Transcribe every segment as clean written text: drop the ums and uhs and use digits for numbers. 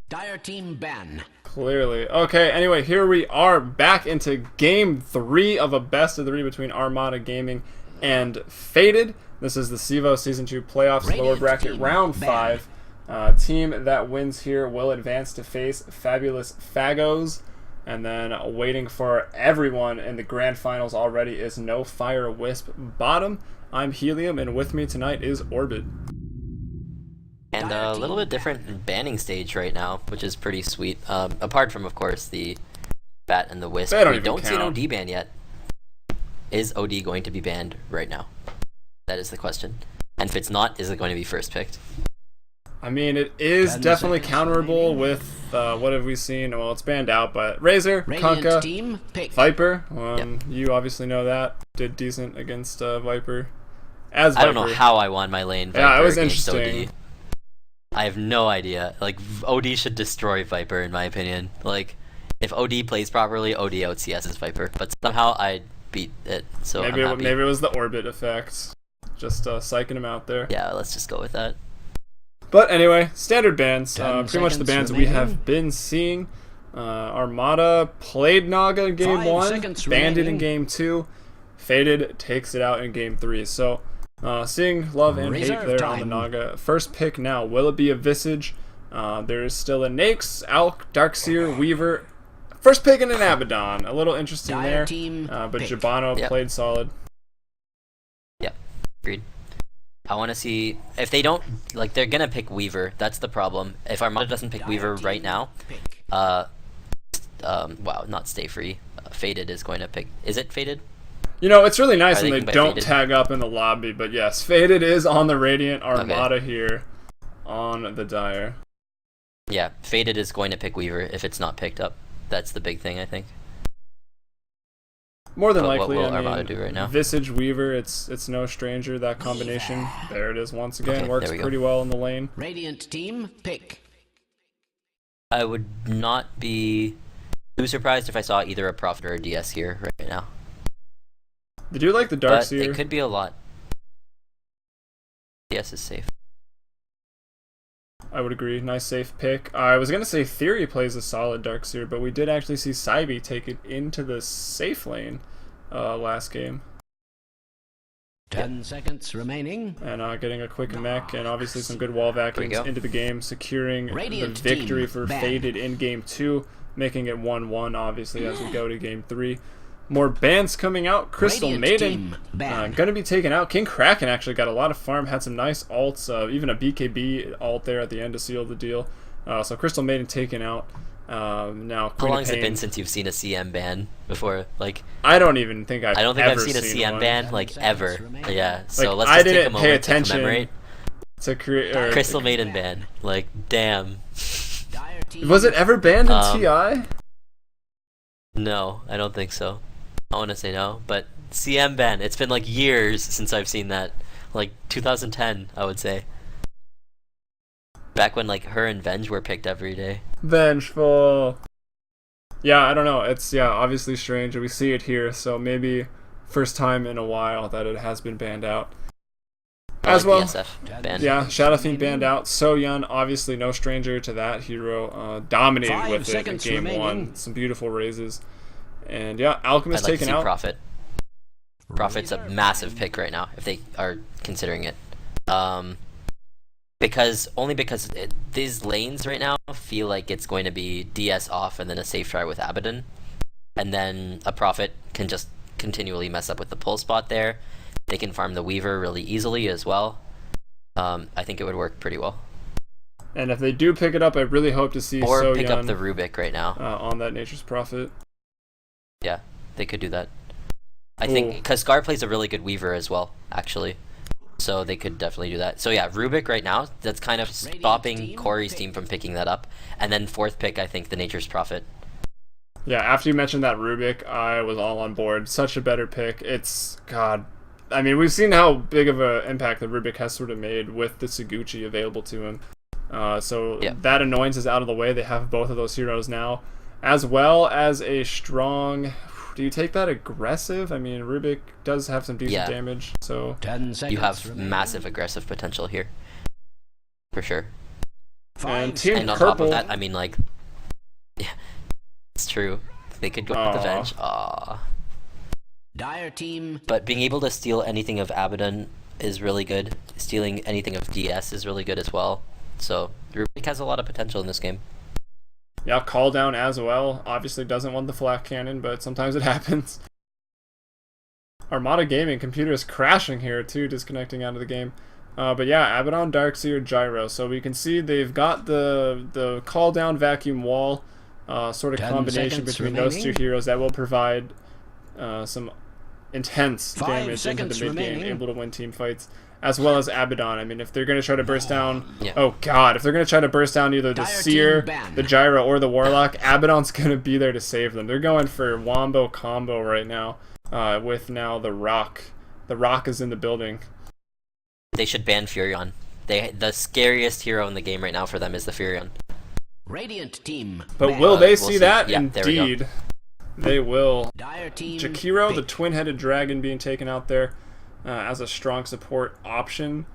Dire team ban. Clearly. Okay, anyway, here we are back into game 3 of a best of 3 between Armata Gaming and Faded. This is the CEVO Season 2 Playoffs lower bracket round 5. Team that wins here will advance to face Fabulous Fagos. And then waiting for everyone in the grand finals already is No Fire Wisp Bottom. I'm Helium, and with me tonight is Orbit. And a little bit different banning stage right now, which is pretty sweet. Apart from, of course, the Bat and the Wisp. We don't see an OD ban yet. Is OD going to be banned right now? That is the question. And if it's not, is it going to be first picked? I mean, it is definitely counterable with, what have we seen? Well, it's banned out, but Razor, Kunkka, Viper. You obviously know that. Did decent against Viper. As Viper. I don't know how I won my lane Viper it was against interesting. OD. I have no idea. Like, OD should destroy Viper, in my opinion. Like, if OD plays properly, OD out CS's Viper. But somehow I beat it, so maybe it was the Orbit effect. Just psyching him out there. Yeah, let's just go with that. But anyway, standard bans. Pretty much the bans we have been seeing. Armata played Naga in game 1, banned it in game 2. Faded takes it out in game 3. So, seeing love and hate there on the Naga. First pick now, will it be a Visage? There is still a Naix, Alk, Darkseer, Weaver. First pick in an Abaddon. A little interesting there, but Jabano played solid. Yep, agreed. I want to see if they don't, like, they're gonna pick Weaver. That's the problem. If Armata doesn't pick Weaver right now, wow, not Stay Free. Faded is going to pick. Is it Faded? You know, it's really nice when they don't tag up in the lobby, but yes, Faded is on the Radiant, Armata here on the Dire. Yeah, Faded is going to pick Weaver if it's not picked up. That's the big thing, I think. More than likely, what will Armata do right now? Visage Weaver, it's no stranger, that combination. There it is once again, works pretty well in the lane. Radiant team, pick. I would not be too surprised if I saw either a Prophet or a DS here right now. They do like the Darkseer. But it could be a lot. DS is safe. I would agree. Nice safe pick. I was going to say Theory plays a solid Darkseer, but we did actually see Cybie take it into the safe lane last game. 10 seconds remaining. And getting a quick mech and obviously some good wall vacuums into the game, securing the victory for Faded in game 2, making it 1-1 obviously as we go to game 3. More bans coming out. Crystal Maiden gonna be taken out. King Kraken actually got a lot of farm, had some nice alts, even a BKB alt there at the end to seal the deal. So Crystal Maiden taken out. Now, how long has it been since you've seen a CM ban before? Like, I don't even think I've. I don't think I've seen a CM ban like ever. Yeah. So like, let's just take a moment to commemorate. To create Crystal Maiden ban. Like, damn. Was it ever banned in TI? No, I don't think so. I want to say no, but CM ban. It's been like years since I've seen that. Like 2010, I would say. Back when like her and Venge were picked every day. Vengeful. Yeah, I don't know. It's obviously strange, and we see it here. So maybe first time in a while that it has been banned out. As well, banned. Yeah, Shadow Fiend banned out. Soyeon, obviously no stranger to that hero. Dominated with it in game 1. Some beautiful raises. And yeah, Alchemist taken out. Prophet. Prophet's a massive pick right now if they are considering it. Because these lanes right now feel like it's going to be DS off and then a safe try with Abaddon, and then a Prophet can just continually mess up with the pull spot there. They can farm the Weaver really easily as well. I think it would work pretty well. And if they do pick it up, I really hope to see Soyeon pick up the Rubik right now on that Nature's Prophet. Yeah, they could do that. I think because Scar plays a really good Weaver as well, actually. So they could definitely do that. So yeah, Rubik right now, that's kind of stopping Corey's team from picking that up. And then fourth pick, I think, the Nature's Prophet. Yeah, after you mentioned that Rubik, I was all on board. Such a better pick. It's, God, I mean, we've seen how big of an impact the Rubik has sort of made with the Suguchi available to him. So that annoyance is out of the way. They have both of those heroes now, as well as a strong. Do you take that aggressive? I mean, Rubik does have some decent damage, so 10 seconds you have massive aggressive potential here, for sure. And Team and on Purple. top of that, I mean, like, yeah, it's true. They could go with the bench. Aww. Dire team. But being able to steal anything of Abaddon is really good. Stealing anything of DS is really good as well. So Rubik has a lot of potential in this game. Yeah, Call Down as well. Obviously doesn't want the flak cannon, but sometimes it happens. Armata Gaming computer is crashing here too, disconnecting out of the game. But yeah, Abaddon, Darkseer, Gyro. So we can see they've got the Call Down vacuum wall sort of combination between those two heroes that will provide some intense damage into the mid game, able to win team fights, as well as Abaddon. I mean, if they're going to try to burst down, oh god, if they're going to try to burst down either the Seer, the Gyro, or the Warlock, Abaddon's going to be there to save them. They're going for Wombo combo right now, with now the Rock. The Rock is in the building. They should ban Furion. The scariest hero in the game right now for them is the Furion. Radiant team. But will they see that? Yeah, indeed. They will. Dire team. Jakiro, the twin-headed dragon, being taken out there as a strong support option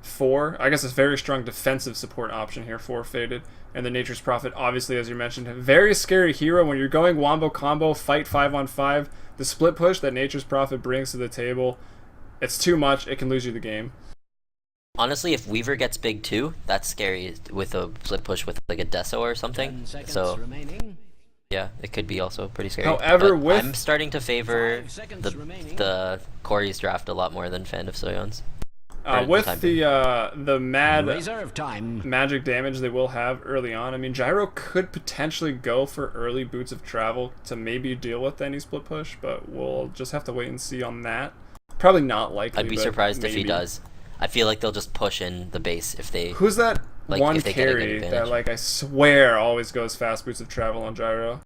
for, I guess, a very strong defensive support option here for Faded. And the Nature's Prophet, obviously, as you mentioned, a very scary hero when you're going Wombo combo, fight 5-on-5. The split push that Nature's Prophet brings to the table, it's too much. It can lose you the game. Honestly, if Weaver gets big too, that's scary with a split push with like a Deso or something. So yeah, it could be also pretty scary. However, but I'm starting to favor the Corey's draft a lot more than Fan of Soyon's. With the magic damage they will have early on, I mean, Gyro could potentially go for early Boots of Travel to maybe deal with any split push, but we'll just have to wait and see on that. Probably not likely. I'd be surprised if he does. I feel like they'll just push in the base if they... Who's that one carry that, like, I swear always goes fast Boots of Travel on Gyro?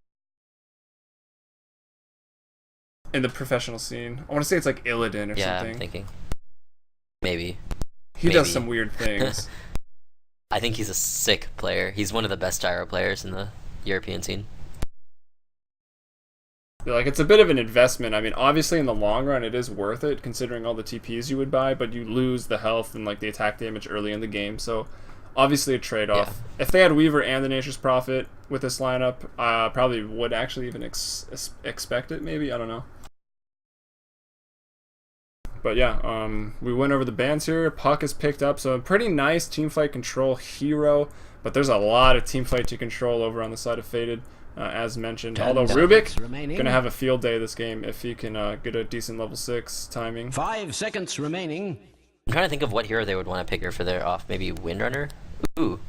In the professional scene. I want to say it's like Illidan or something. Yeah, I'm thinking. Maybe. He does some weird things. I think he's a sick player. He's one of the best Gyro players in the European scene. Like, it's a bit of an investment. I mean, obviously in the long run it is worth it considering all the TPs you would buy, but you lose the health and like the attack damage early in the game, so obviously a trade-off. Yeah. If they had Weaver and the Nature's Prophet with this lineup, probably would actually even expect it, maybe, I don't know. But yeah, we went over the bans here. Puck is picked up, so a pretty nice teamfight control hero, but there's a lot of teamfight to control over on the side of Faded. As mentioned, although Rubik gonna have a field day this game if he can get a decent level 6 timing. 5 seconds remaining. I'm trying to think of what hero they would want to pick her for their off. Maybe Windrunner? Ooh,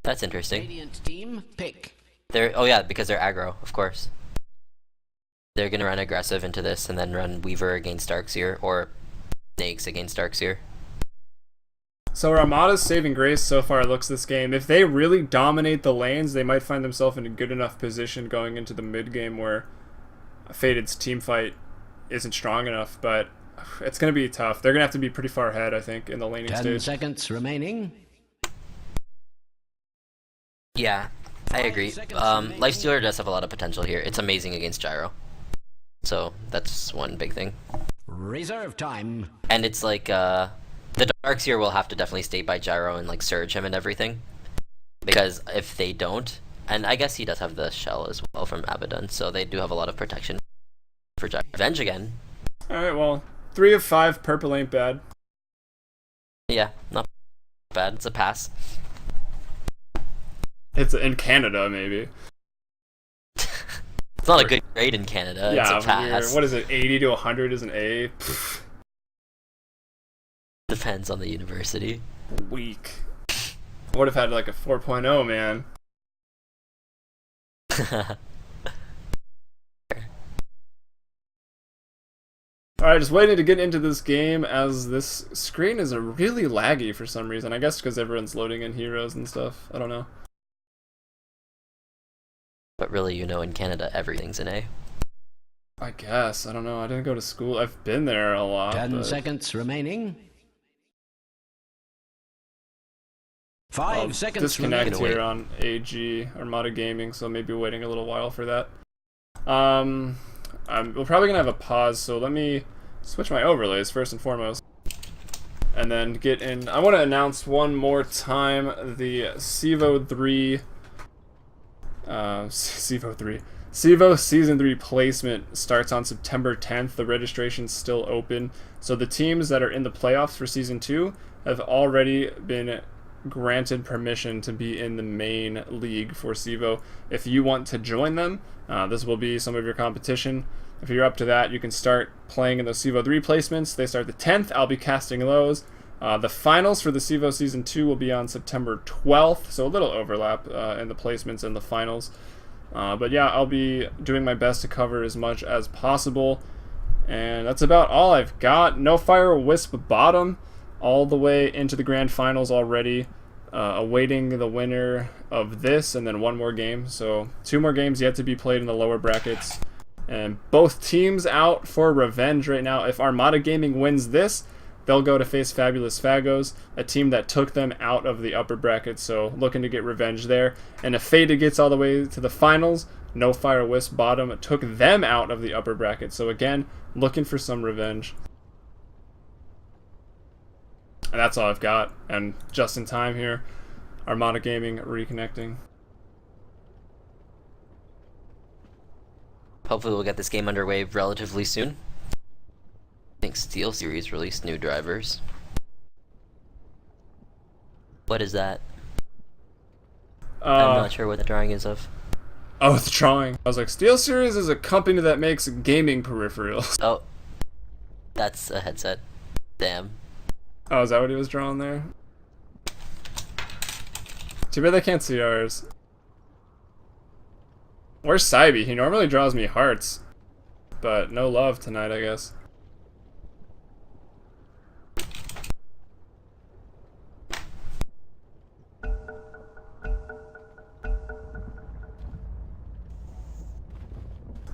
that's interesting. Radiant team pick. Oh yeah, because they're aggro, of course. They're gonna run aggressive into this and then run Weaver against Darkseer or Snakes against Darkseer. So Armata's saving grace so far looks this game. If they really dominate the lanes, they might find themselves in a good enough position going into the mid game where Faded's team fight isn't strong enough, but it's going to be tough. They're going to have to be pretty far ahead, I think, in the laning stage. 10 seconds remaining. Yeah, I agree. Lifestealer does have a lot of potential here. It's amazing against Gyro. So that's one big thing. Reserve time. And it's like, the Darkseer will have to definitely stay by Gyro and like surge him and everything, because if they don't, and I guess he does have the shell as well from Abaddon, so they do have a lot of protection for Gyro. Revenge again. Alright, well, 3 of 5, purple ain't bad. Yeah, not bad. It's a pass. It's in Canada, maybe. It's not a good grade in Canada. Yeah, it's a pass. What is it, 80 to 100 is an A? Pfft. Depends on the university. Weak. I would have had like a 4.0, man. Alright, just waiting to get into this game as this screen is really laggy for some reason. I guess because everyone's loading in heroes and stuff. I don't know. But really, you know, in Canada, everything's an A. I guess. I don't know. I didn't go to school. I've been there a lot. 10 seconds remaining. 5 seconds remaining. Disconnect here on AG, Armata Gaming, so maybe waiting a little while for that. We're probably going to have a pause, so let me switch my overlays first and foremost. and then get in. I want to announce one more time the CEVO 3 CEVO Season 3 placement starts on September 10th. The registration's still open. So the teams that are in the playoffs for Season 2 have already been granted permission to be in the main league for CEVO. If you want to join them, this will be some of your competition. If you're up to that, you can start playing in those CEVO 3 placements. They start the 10th. I'll be casting those. The finals for the CEVO Season 2 will be on September 12th, so a little overlap in the placements and the finals. But yeah, I'll be doing my best to cover as much as possible. And that's about all I've got. No Fire Wisp bottom all the way into the grand finals already. Awaiting the winner of this and then one more game. So 2 more games yet to be played in the lower brackets. And both teams out for revenge right now. If Armata Gaming wins this, they'll go to face Fabulous Fagos, a team that took them out of the upper bracket, so looking to get revenge there. And if Faded gets all the way to the finals, No Fire Wisp bottom took them out of the upper bracket. So again, looking for some revenge. And that's all I've got. And just in time here, Armata Gaming reconnecting. Hopefully we'll get this game underway relatively soon. I think Steel Series released new drivers. What is that? I'm not sure what the drawing is of. Oh, the drawing. I was like, Steel Series is a company that makes gaming peripherals. Oh, that's a headset. Damn. Oh, is that what he was drawing there? Too bad they can't see ours. Where's Saibi? He normally draws me hearts. But no love tonight, I guess.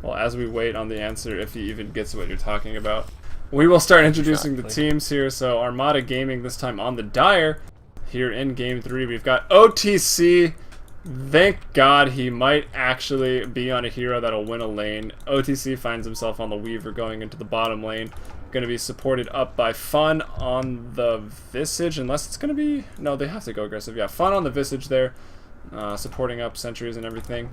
Well, as we wait on the answer, if he even gets what you're talking about, we will start introducing the teams here. So Armata Gaming this time on the Dire. Here in Game 3, we've got OTC. Thank God he might actually be on a hero that'll win a lane. OTC finds himself on the Weaver going into the bottom lane. Going to be supported up by Fun on the Visage, unless it's going to be... No, they have to go aggressive. Yeah, Fun on the Visage there, supporting up sentries and everything.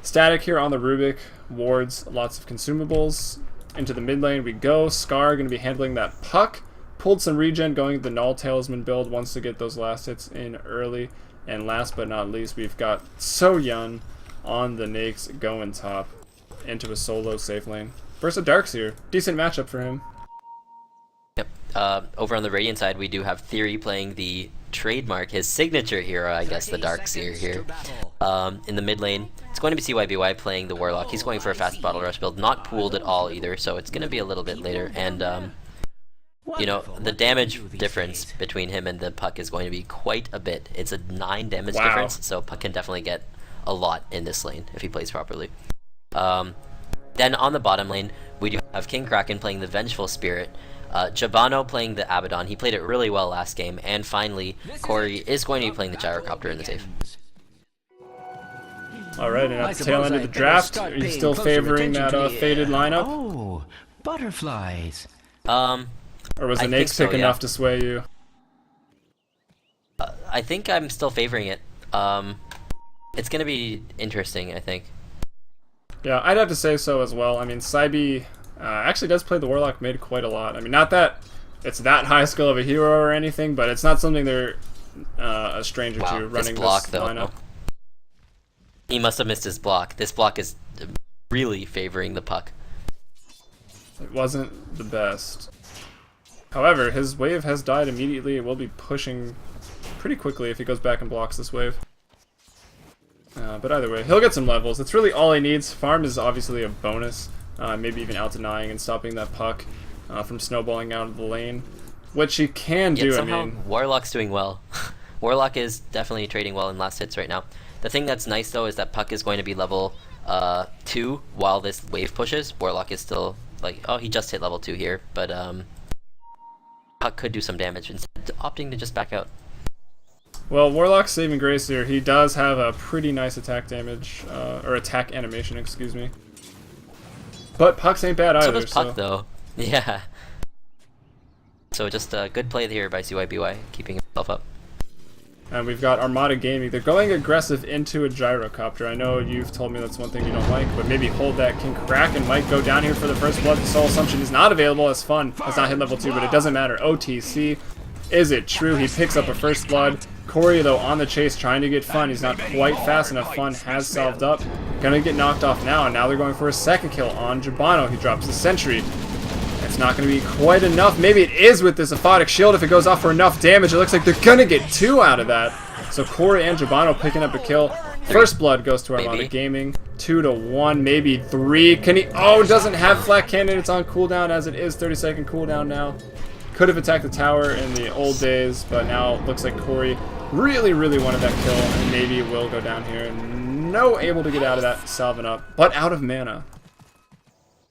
Static here on the Rubik. Wards, lots of consumables. Into the mid lane we go. Scar going to be handling that puck. Pulled some regen going the Null Talisman build. Wants to get those last hits in early. And last but not least, we've got So Yun on the Nakes going top into a solo safe lane. Versus Darkseer. Decent matchup for him. Yep. Over on the Radiant side, we do have Theory playing the trademark, his signature hero, I guess, the Darkseer here. In the mid lane, it's going to be CYBY playing the Warlock. He's going for a fast Bottle Rush build. Not pooled at all either, so it's going to be a little bit later. And, you know, the damage difference between him and the Puck is going to be quite a bit. It's a 9 damage difference, so Puck can definitely get a lot in this lane if he plays properly. Then on the bottom lane, we do have King Kraken playing the Vengeful Spirit, Jabano playing the Abaddon. He played it really well last game, and finally, Corey is going to be playing the Gyrocopter in the safe. Alright, and at the tail end of the draft, are you still favoring that faded lineup? Oh, butterflies. Or was the Nakes pick enough to sway you? I think I'm still favoring it. It's going to be interesting, I think. Yeah, I'd have to say so as well. I mean, Saibi actually does play the Warlock mid quite a lot. I mean, not that it's that high skill of a hero or anything, but it's not something they're a stranger to running block, this though. lineup. He must have missed his block. This block is really favoring the Puck. It wasn't the best. However, his wave has died immediately. It will be pushing pretty quickly if he goes back and blocks this wave. But either way, he'll get some levels. That's really all he needs. Farm is obviously a bonus. Maybe even out-denying and stopping that Puck from snowballing out of the lane. Which he can do, somehow, I mean. Warlock's doing well. Warlock is definitely trading well in last hits right now. The thing that's nice, though, is that Puck is going to be level 2 while this wave pushes. Warlock is still, like, oh, he just hit level 2 here, but Puck could do some damage instead of opting to just back out. Well, Warlock's saving grace here. He does have a pretty nice attack damage, or attack animation, excuse me. But Puck's ain't bad either. So does Puck, though. Yeah. So just a good play here by CYBY, keeping himself up. And we've got Armata Gaming. They're going aggressive into a gyrocopter. I know you've told me that's one thing you don't like, but maybe hold that. King Kraken might go down here for the first blood. The Soul Assumption is not available as fun. Has not hit level 2, but it doesn't matter. OTC. Is it true? He picks up a first blood. Corey, though, on the chase, trying to get fun. He's not quite fast enough. Fun has solved up. Gonna get knocked off now, and now they're going for a second kill on Jabano. He drops the sentry. It's not going to be quite enough. Maybe it is with this Aphotic Shield if it goes off for enough damage. It looks like they're going to get 2 out of that. So Corey and Jabano picking up a kill. First blood goes to Armata Gaming. 2-1, maybe 3. Can he? Oh, doesn't have Flak Cannon. It's on cooldown as it is. 30-second cooldown now. Could have attacked the tower in the old days, but now it looks like Corey really wanted that kill, and maybe will go down here. No, able to get out of that, salving up, but out of mana.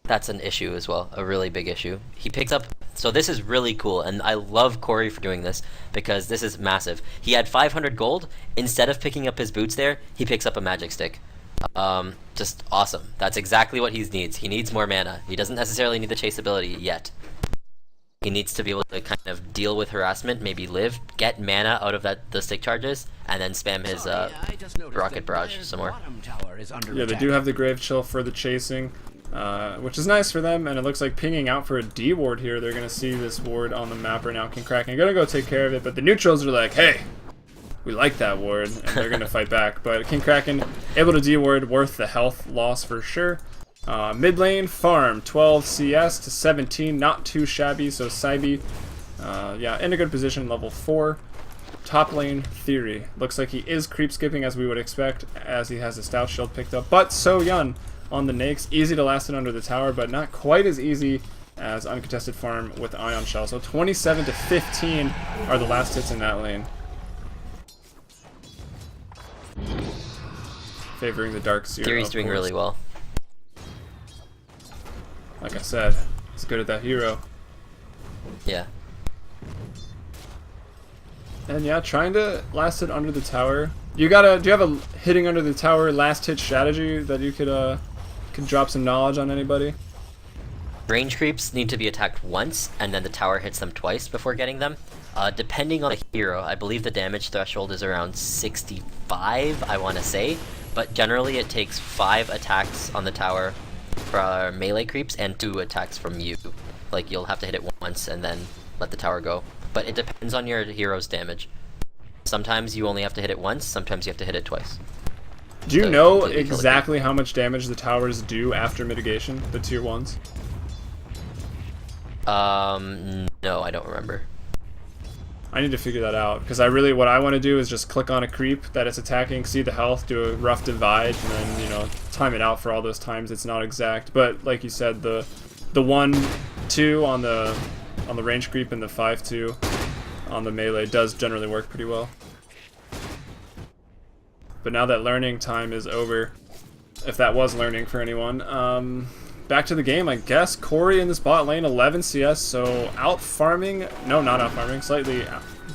That's an issue as well, a really big issue. He picks up, so this is really cool, and I love Corey for doing this, because this is massive. He had 500 gold, instead of picking up his boots there, he picks up a magic stick. Just awesome. That's exactly what he needs. He needs more mana. He doesn't necessarily need the chase ability yet. He needs to be able to kind of deal with harassment, maybe live, get mana out of the stick charges, and then spam his rocket barrage some more. Yeah, they do have the Grave Chill for the chasing. Which is nice for them, and it looks like pinging out for a D ward here. They're going to see this ward on the map right now. King Kraken going to go take care of it, but the neutrals are like, hey, we like that ward, and they're going to fight back. But King Kraken able to D ward, worth the health loss for sure. Mid lane, farm, 12 CS to 17, not too shabby, so Saibi, yeah, in a good position, level 4. Top lane, Theory. Looks like he is creep skipping as we would expect, as he has a Stout Shield picked up, but So Yun on the Nakes. Easy to last it under the tower, but not quite as easy as Uncontested Farm with Ion Shell. So 27 to 15 are the last hits in that lane. Favoring the Dark Seer. Theory's doing really well. Like I said, he's good at that hero. Yeah. And yeah, trying to last it under the tower. Do you have a hitting under the tower last hit strategy that you could drop some knowledge on anybody? Range creeps need to be attacked once, and then the tower hits them twice before getting them. Depending on the hero, I believe the damage threshold is around 65, I want to say. But generally it takes 5 attacks on the tower for melee creeps and 2 attacks from you. Like, you'll have to hit it once and then let the tower go. But it depends on your hero's damage. Sometimes you only have to hit it once, sometimes you have to hit it twice. Do you know exactly how much damage the towers do after mitigation, the tier 1s? No, I don't remember. I need to figure that out, because what I want to do is just click on a creep that it's attacking, see the health, do a rough divide, and then, you know, time it out for all those times. It's not exact, but like you said, the 1-2 on the range creep and the 5-2 on the melee does generally work pretty well. But now that learning time is over, if that was learning for anyone, back to the game, I guess. Corey in this bot lane, 11 CS, so out-farming, no, not out-farming, slightly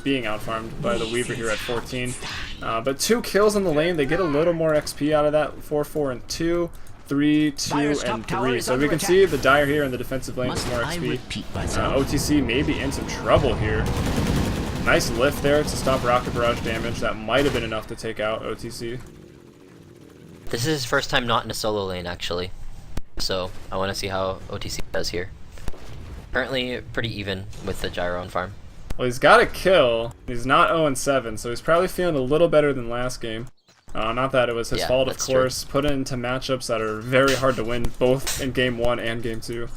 being out-farmed by the Weaver here at 14. But 2 kills in the lane, they get a little more XP out of that, 4, 4, and 2. 3, 2, and 3. So we can see the Dire here in the defensive lane is more XP. OTC may be in some trouble here. Nice lift there to stop Rocket Barrage damage. That might have been enough to take out OTC. This is his first time not in a solo lane, actually. So I want to see how OTC does here. Currently pretty even with the gyro on farm. Well, he's got a kill. He's not 0-7, so he's probably feeling a little better than last game. Not that it was his fault, of course. True. Put into matchups that are very hard to win, both in Game 1 and Game 2.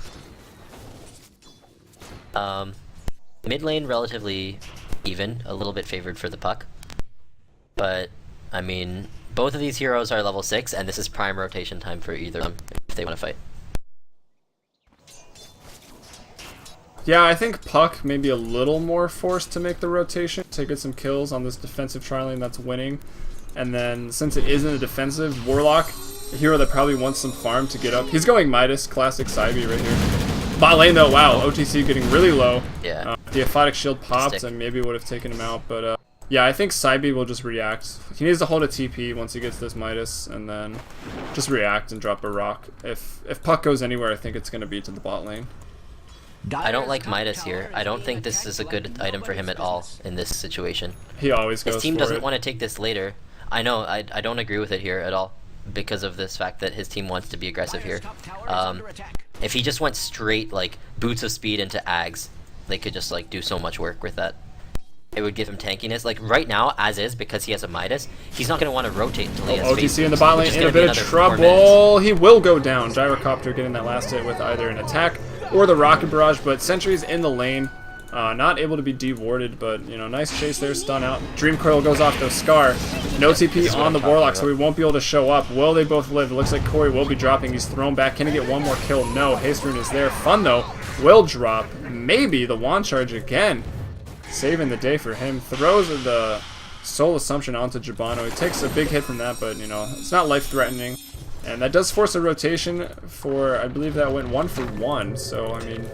Mid lane relatively even, a little bit favored for the puck. But, I mean, both of these heroes are level 6, and this is prime rotation time for either of them if they want to fight. Yeah, I think Puck may be a little more forced to make the rotation, to get some kills on this defensive tri-lane that's winning. And then, since it is in the defensive, Warlock, a hero that probably wants some farm to get up. He's going Midas, classic Saibi right here. Bot lane though, wow, OTC getting really low. Yeah. The Aphotic Shield popped and maybe would have taken him out, but yeah, I think Saibi will just react. He needs to hold a TP once he gets this Midas, and then just react and drop a rock. If Puck goes anywhere, I think it's going to be to the bot lane. I don't like Midas here. I don't think this is a good item for him at all in this situation. He always goes for it. His team doesn't want to take this later. I know, I don't agree with it here at all because of this fact that his team wants to be aggressive here. If he just went straight, like, boots of speed into Ags, they could just, like, do so much work with that. It would give him tankiness. Like, right now, as is, because he has a Midas, he's not going to want to rotate until he has OTC in the bot lane, in a bit of trouble. He will go down. Gyrocopter getting that last hit with either an attack or the Rocket Barrage, but Sentry's in the lane. Not able to be de-warded, but, you know, nice chase there, stun out. Dream Coil goes off, though. Scar, no TP on the Warlock, so he won't be able to show up. Will they both live? It looks like Corey will be dropping. He's thrown back. Can he get one more kill? No. Haste Rune is there. Fun, though. Will drop. Maybe the Wand Charge again. Saving the day for him. Throws the Soul Assumption onto Jabano. He takes a big hit from that, but, you know, it's not life-threatening. And that does force a rotation for, I believe that went 1-for-1. So, I mean,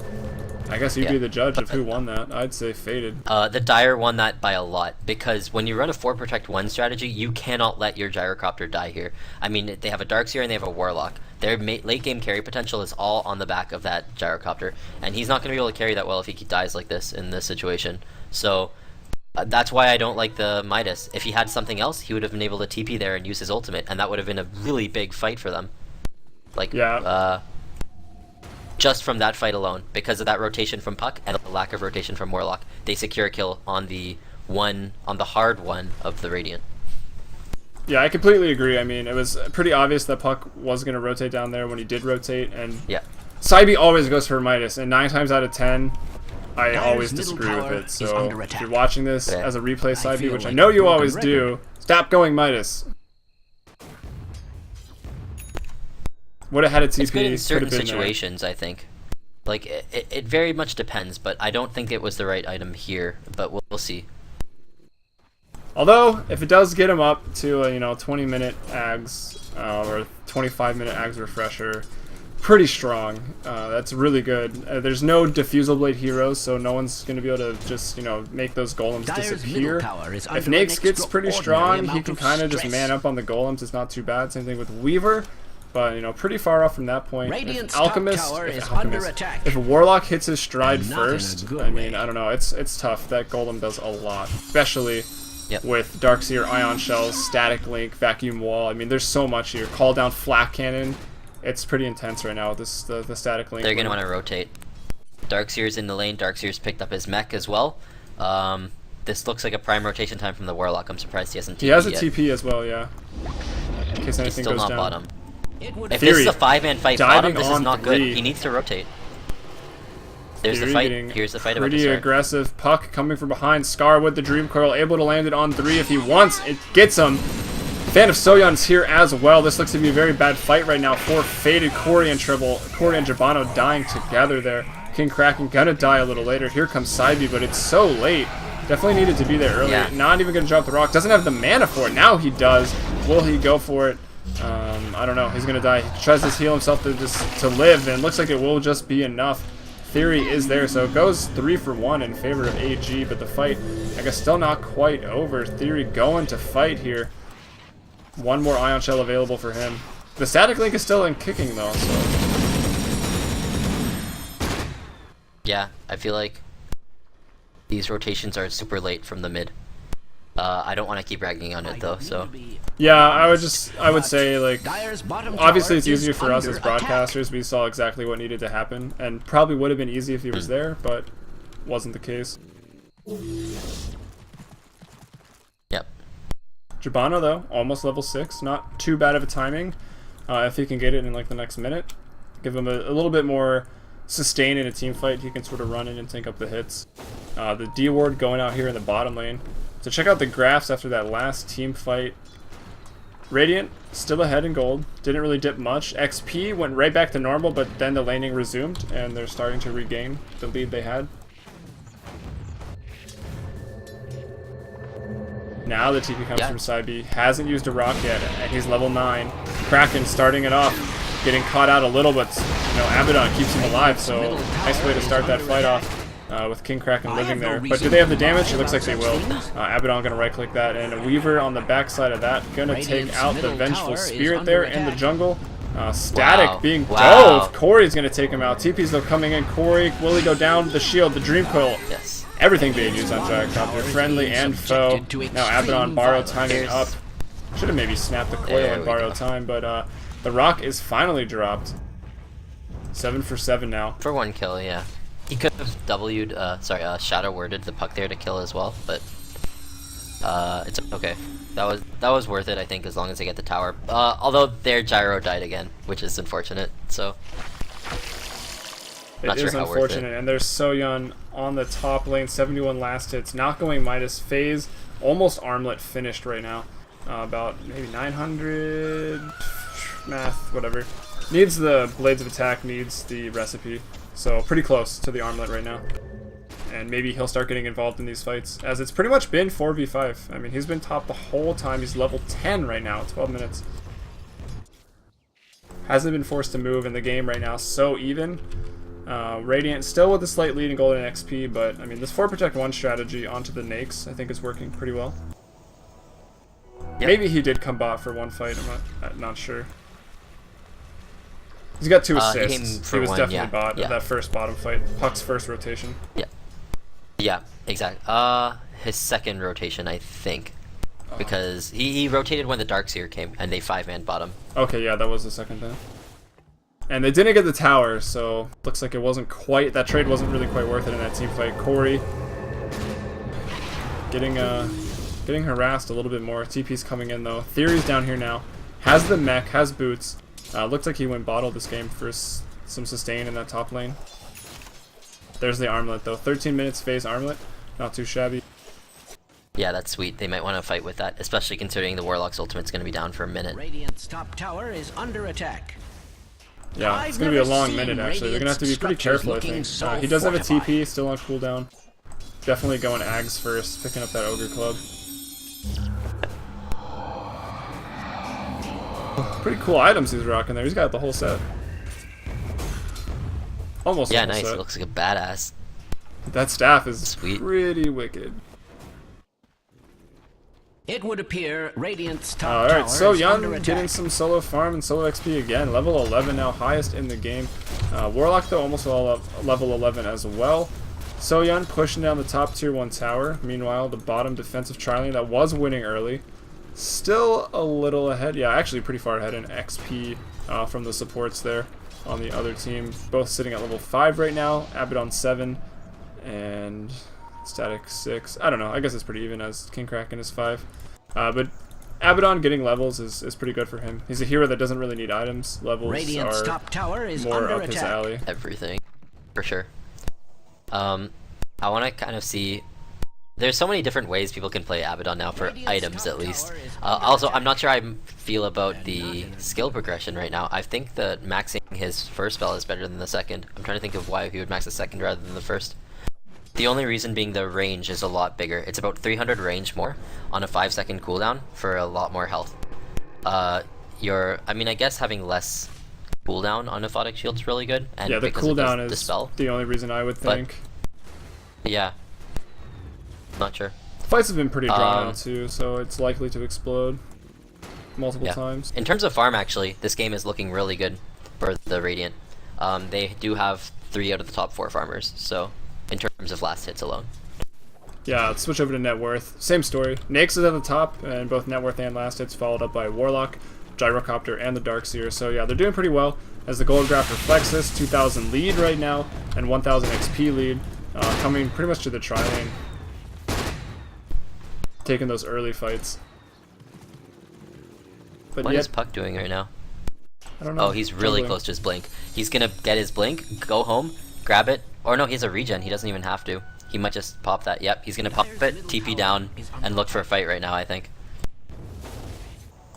I guess you'd be the judge of who won that. I'd say Faded. The Dire won that by a lot, because when you run a 4 Protect 1 strategy, you cannot let your Gyrocopter die here. I mean, they have a Darkseer and they have a Warlock. Their late game carry potential is all on the back of that Gyrocopter, and he's not going to be able to carry that well if he dies like this in this situation. So that's why I don't like the Midas. If he had something else, he would have been able to TP there and use his ultimate, and that would have been a really big fight for them. Like, just from that fight alone, because of that rotation from Puck and the lack of rotation from Warlock, they secure a kill on the hard one of the Radiant. Yeah, I completely agree. I mean, it was pretty obvious that Puck was going to rotate down there when he did rotate, and Cybe always goes for Midas, and 9 times out of 10, I always disagree with it. So if you're watching this as a replay, Cybe, which I know you always do, stop going Midas. Would have had a TP. It's good in certain situations, I think. Like, it very much depends, but I don't think it was the right item here, but we'll see. Although, if it does get him up to a, 20-minute Ags, or 25-minute Ags refresher, pretty strong. That's really good. There's no Diffusal Blade heroes, so no one's going to be able to just, make those golems disappear. If Naix gets pretty strong, he can kind of just man up on the golems. It's not too bad. Same thing with Weaver. But, pretty far off from that point. If a Warlock hits his stride first, I mean, I don't know. It's tough. That golem does a lot. Especially with Darkseer, Ion Shells, Static Link, Vacuum Wall. I mean, there's so much here. Call down Flak Cannon. It's pretty intense right now with this, the Static Link. They're going to want to rotate. Darkseer's in the lane. Darkseer's picked up his mech as well. This looks like a prime rotation time from the Warlock. I'm surprised he hasn't TP'd yet. He has a yet. TP as well, yeah. In case anything He's still goes not down. bottom. If this is a 5-man fight bottom, this is not good. He needs to rotate. There's the fight. Here's the fight about to start. Pretty aggressive. Puck coming from behind. Scar with the Dream Coil, able to land it on 3 if he wants. It gets him. Fan of Soyeon's here as well. This looks to be a very bad fight right now for Faded. Corey and Jabano dying together there. King Kraken gonna die a little later. Here comes Cybe, but it's so late. Definitely needed to be there earlier. Yeah. Not even gonna drop the rock. Doesn't have the mana for it. Now he does. Will he go for it? I don't know. He's gonna die. He tries to heal himself to live, and looks like it will just be enough. Theory is there, so it goes 3-for-1 in favor of AG, but the fight, I guess, still not quite over. Theory going to fight here. One more Ion Shell available for him. The Static Link is still in kicking, though, so... Yeah, I feel like these rotations are super late from the mid. I don't want to keep ragging on it, though, so... Yeah, I would say, like, obviously it's easier for us as broadcasters. We saw exactly what needed to happen, and probably would have been easy if he was there, but wasn't the case. Yep. Jabano, though, almost level 6. Not too bad of a timing. If he can get it in, like, the next minute. Give him a little bit more sustain in a team fight. He can sort of run in and tank up the hits. The D-Ward going out here in the bottom lane. So check out the graphs after that last team fight. Radiant still ahead in gold. Didn't really dip much. XP went right back to normal, but then the laning resumed, and they're starting to regain the lead they had. Now the TP comes from Cybe. Hasn't used a rock yet, and he's level 9. Kraken starting it off. Getting caught out a little, but Abaddon keeps him alive, so nice way to start that fight off. With King Kraken living there. But do they have the damage? It looks like they will. Abaddon gonna right-click that, and a Weaver on the backside of that. Gonna take out the Vengeful Spirit there in the jungle. Static being dove. Corey's going to take him out. TP's though coming in. Corey, will he go down? The shield, the Dream Coil. Yes. Everything being used on Gyrocopter. Friendly and foe. Now Abaddon, borrow timing up. Should have maybe snapped the coil and borrowed time, but the rock is finally dropped. 7 for 7 now. For 1 kill, yeah. He could have shadow worded the puck there to kill as well, but it's okay. That was worth it, I think, as long as they get the tower. Although their gyro died again, which is unfortunate. So it is unfortunate, and there's Soyeon on the top lane, 71 last hits, not going Midas phase, almost armlet finished right now. About maybe 900 math, whatever. Needs the Blades of Attack, needs the recipe, so pretty close to the armlet right now. And maybe he'll start getting involved in these fights, as it's pretty much been 4v5. I mean, he's been top the whole time. He's level 10 right now, 12 minutes. Hasn't been forced to move in the game right now, so even. Radiant still with a slight lead in golden XP, but I mean, this 4 protect 1 strategy onto the Nakes I think is working pretty well. Yep. Maybe he did come bot for 1 fight, I'm not sure. He's got 2 assists. He was definitely bot at that first bottom fight. Puck's first rotation. Yeah. Yeah, exactly. His second rotation, I think. Because he rotated when the Darkseer came, and they 5-man bottom. Okay, yeah, that was the second then. And they didn't get the tower, so looks like it wasn't quite, that trade wasn't really quite worth it in that team fight. Corey getting harassed a little bit more. TP's coming in though. Theory's down here now. Has the mech, has boots. Looks like he went bottle this game for some sustain in that top lane. There's the armlet though. 13 minutes phase armlet. Not too shabby. Yeah, that's sweet. They might want to fight with that, especially considering the Warlock's ultimate's going to be down for a minute. Radiant's top tower is under attack. Yeah, it's going to be a long minute actually. They're going to have to be pretty careful, I think. He does have a TP, still on cooldown. Definitely going Ags first, picking up that Ogre Club. Pretty cool items he's rocking there. He's got the whole set. Almost yeah, the whole nice. set. It looks like a badass. That staff is sweet. Pretty wicked. It would appear Radiant's top tower so is Young under attack. getting some solo farm and solo XP again. Level 11 now, highest in the game. Warlock though almost all up level 11 as well. So Young pushing down the top tier 1 tower. Meanwhile, the bottom defensive tri-lane that was winning early, still a little ahead. Yeah, actually pretty far ahead in XP from the supports there on the other team. Both sitting at level 5 right now. Abaddon 7 and Static 6. I don't know. I guess it's pretty even as King Kraken is 5. But Abaddon getting levels is pretty good for him. He's a hero that doesn't really need items. Levels Radiant's are top tower is more under up his alley. Everything, for sure. I want to kind of see. There's so many different ways people can play Abaddon now for items, at least. Also, I'm not sure I feel about the skill progression right now. I think that maxing his first spell is better than the second. I'm trying to think of why he would max the second rather than the first. The only reason being the range is a lot bigger. It's about 300 range more on a 5-second cooldown for a lot more health. I mean, I guess having less cooldown on Aphotic Shield is really good. And yeah, the cooldown is dispel, the only reason I would think. But, yeah. Not sure. Fights have been pretty drawn out too, so it's likely to explode multiple times. In terms of farm, actually, this game is looking really good for the Radiant. They do have 3 out of the top 4 farmers, so in terms of last hits alone. Yeah, let's switch over to net worth. Same story. Nyx is at the top, and both net worth and last hits, followed up by Warlock, Gyrocopter, and the Darkseer. So yeah, they're doing pretty well. As the gold graph reflects this, 2,000 lead right now, and 1,000 XP lead, coming pretty much to the tri-lane. Taking those early fights. But what is Puck doing right now? I don't know. Oh, he's really close to his blink. He's gonna get his blink, go home, grab it. Or no, he has a regen. He doesn't even have to. He might just pop that. Yep, he's gonna pop it, TP down, and look for a fight right now, I think.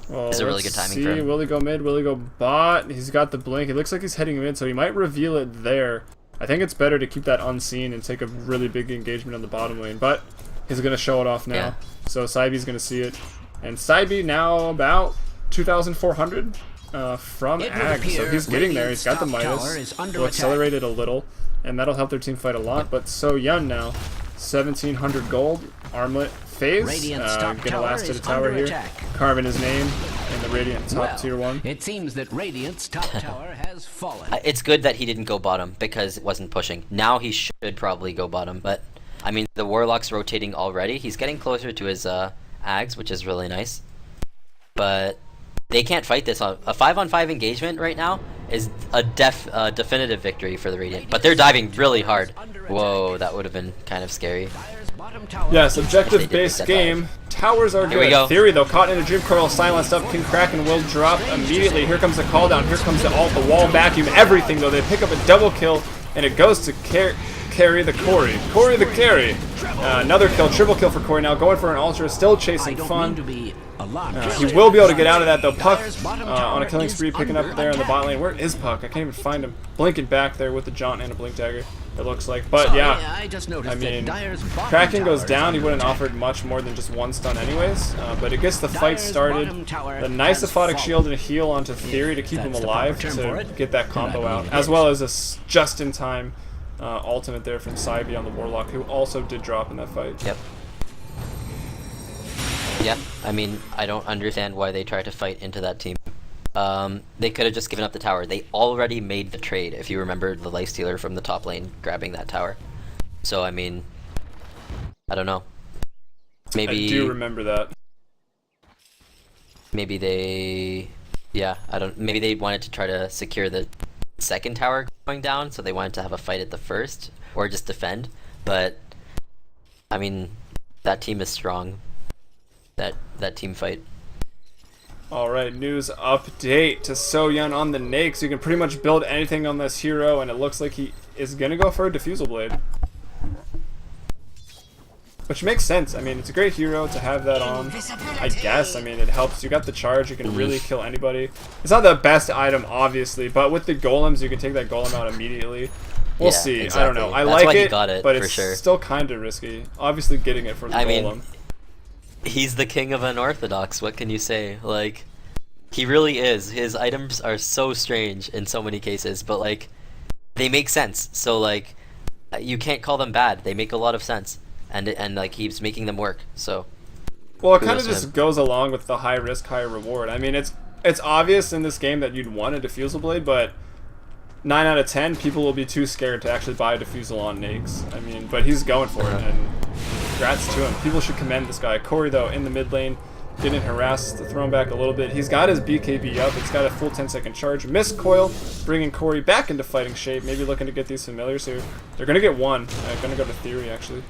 Well, this is a really good timing for him. Will he go mid? Will he go bot? He's got the blink. It looks like he's heading mid, so he might reveal it there. I think it's better to keep that unseen and take a really big engagement on the bottom lane, but he's gonna show it off now. Yeah. So Cybe's gonna see it. And Cybe now about 2,400 from Ag, so he's getting there. He's got the Midas. He'll accelerate it a little, and that'll help their team fight a lot. But So Yun now, 1,700 gold, armlet FaZe gonna last to the tower here, carving his name in the Radiant top tier 1. It seems that Radiant's top tower has fallen. It's good that he didn't go bottom because it wasn't pushing. Now he should probably go bottom, but I mean the Warlock's rotating already. He's getting closer to his Ags, which is really nice. But they can't fight this. A 5-on-5 engagement right now is a definitive victory for the Radiant. But they're diving really hard. Whoa, that would have been kind of scary. Yes, objective-based game. Towers are Here we good. go. Theory, though, caught in a Dream Coil, silenced up. King Kraken will drop immediately. Here comes the call down. Here comes the ult, the wall vacuum, everything, though. They pick up a double kill, and it goes to carry the Corey. Corey the carry. Another kill, triple kill for Corey now. Going for an Ultra, still chasing fun. He will be able to get out of that, though. Puck on a killing spree, picking up there in the bot lane. Where is Puck? I can't even find him. Blinking back there with the jaunt and a blink dagger, it looks like. But yeah, I mean, Kraken goes down. He wouldn't offered much more than just one stun anyways. But it gets the fight started. The nice aphotic shield and a heal onto Theory to keep him alive to get that combo out, as well as a just-in-time ultimate there from CEVO on the Warlock, who also did drop in that fight. Yep. Yeah, I mean, I don't understand why they tried to fight into that team. They could have just given up the tower. They already made the trade, if you remember the lifestealer from the top lane grabbing that tower. So, I mean, I don't know. Maybe I do remember that. Maybe they... Yeah, maybe they wanted to try to secure the second tower going down, so they wanted to have a fight at the first, or just defend. But, I mean, that team is strong. That team fight. Alright, news update to Soyeon on the Nakes. You can pretty much build anything on this hero, and it looks like he is going to go for a Diffusal Blade. Which makes sense. I mean, it's a great hero to have that on, I guess. I mean, it helps. You got the charge, you can really kill anybody. It's not the best item, obviously, but with the golems, you can take that golem out immediately. We'll see. Exactly. I don't know. I That's like why it, he got it, but for it's sure. still kind of risky. Obviously, getting it for the golem. Mean, he's the king of unorthodox. What can you say? Like, he really is. His items are so strange in so many cases, but like, they make sense. So like, you can't call them bad. They make a lot of sense, and like he's making them work. So. Well, it kind of just goes along with the high risk, high reward. I mean, it's obvious in this game that you'd want a Diffusal Blade, but 9 out of 10 people will be too scared to actually buy a Diffusal on Nakes. I mean, but he's going for it, and congrats to him. People should commend this guy. Corey, though, in the mid lane, getting harassed, thrown back a little bit. He's got his BKB up. It's got a full 10-second charge. Missed coil, bringing Corey back into fighting shape. Maybe looking to get these familiars here. They're going to get one. They're going to go to Theory, actually.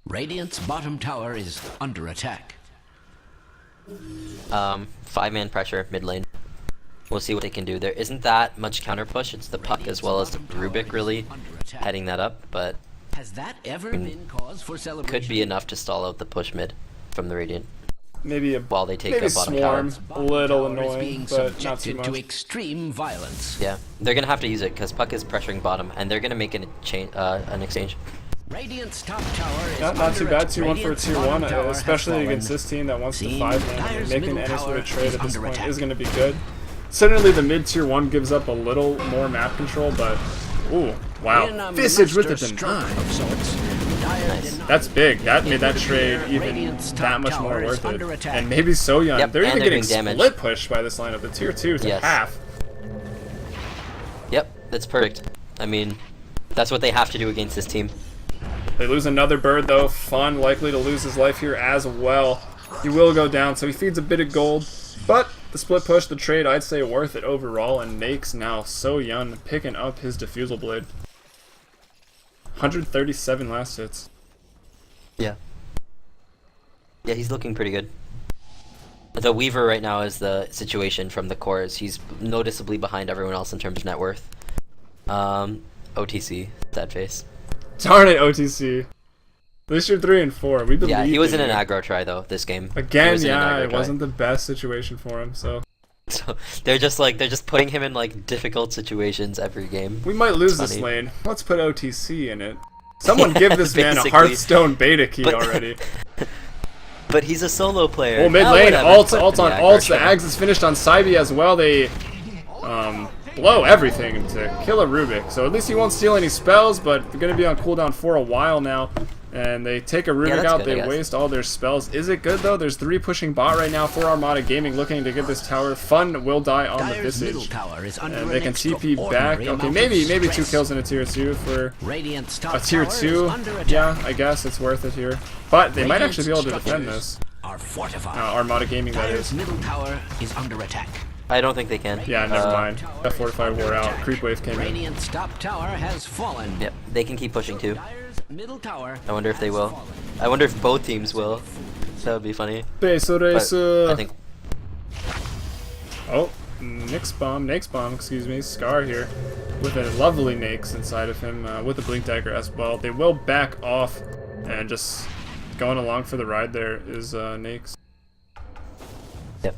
Radiant's bottom tower is under attack. 5-man pressure mid lane. We'll see what they can do. There isn't that much counter push. It's the Puck as well as the Rubik really heading that up, but has that ever been cause for celebration? Could be enough to stall out the push mid from the Radiant. Maybe while they take a bottom swarm. tower. A little annoying, but not too much. To extreme violence. Yeah, they're gonna have to use it because Puck is pressuring bottom, and they're gonna make an exchange. Radiant's top tower is not too bad. 2-1 for a tier 1, especially against this team that wants to 5-man. Making any sort of trade at this point is going to be good. Certainly the mid tier 1 gives up a little more map control, but ooh, wow. Visage with the deny. Nice. That's big. That made that trade even that much more worth it. And maybe Soyeon. Yep, they're even getting damage. split pushed by this lineup. The tier 2 is half. Yep, that's perfect. I mean, that's what they have to do against this team. They lose another bird, though. Fun likely to lose his life here as well. He will go down, so he feeds a bit of gold. But the split push, the trade, I'd say worth it overall. And Nakes now Soyeon picking up his Diffusal Blade. 137 last hits. Yeah. Yeah, he's looking pretty good. The Weaver right now is the situation from the cores. He's noticeably behind everyone else in terms of net worth. OTC, sad face. Darn it, OTC. At least you're 3 and 4. We believe. Yeah, he was in an aggro try though this game. Again, yeah, it wasn't the best situation for him. So they're just putting him in like difficult situations every game. We might lose this lane. Let's put OTC in it. Someone give this man a Hearthstone beta key already. But he's a solo player. Well, mid lane, ult on ults. The Ags is finished on CEVO as well. They blow everything to kill a Rubik. So at least he won't steal any spells, but they're going to be on cooldown for a while now. And they take a Rubik out, they waste all their spells. Is it good though? There's 3 pushing bot right now for Armata Gaming, looking to get this tower. Fun will die on the Visage. And they can TP back. Okay, maybe 2 kills in a tier 2 for a tier 2. Yeah, I guess it's worth it here. But they might actually be able to defend this. Armata Gaming, that is. Middle tower is under attack. I don't think they can. Yeah, never mind. That fortified wore out. Creep wave came in. Radiant's top tower has fallen. Yep, they can keep pushing too. Middle tower. I wonder if they will. I wonder if both teams will. That would be funny. Beso Racer. I think. Oh, Nyx bomb, excuse me. Scar here with a lovely Nyx inside of him with a Blink Dagger as well. They will back off and just going along for the ride there is Nyx. Yep.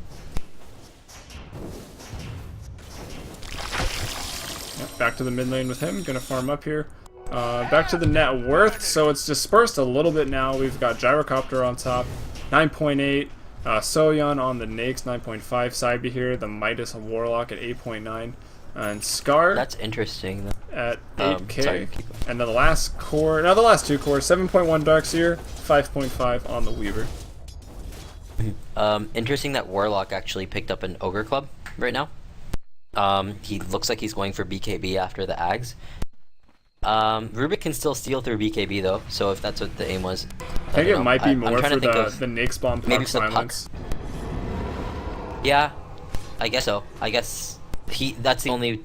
Back to the mid lane with him. Gonna farm up here. Back to the net worth. So it's dispersed a little bit now. We've got Gyrocopter on top, 9.8. Soyeon on the Nyx, 9.5. Saibi here. The Midas Warlock at 8.9. And Scar. That's interesting. At 8k. And then the last core. Now the last 2 cores. 7.1 Darkseer, 5.5 on the Weaver. Interesting that Warlock actually picked up an Ogre Club right now. He looks like he's going for BKB after the Ags. Rubik can still steal through BKB though, so if that's what the aim was. I think it might be more for the Nyx bomb puck silence. Yeah, I guess so. I guess that's the only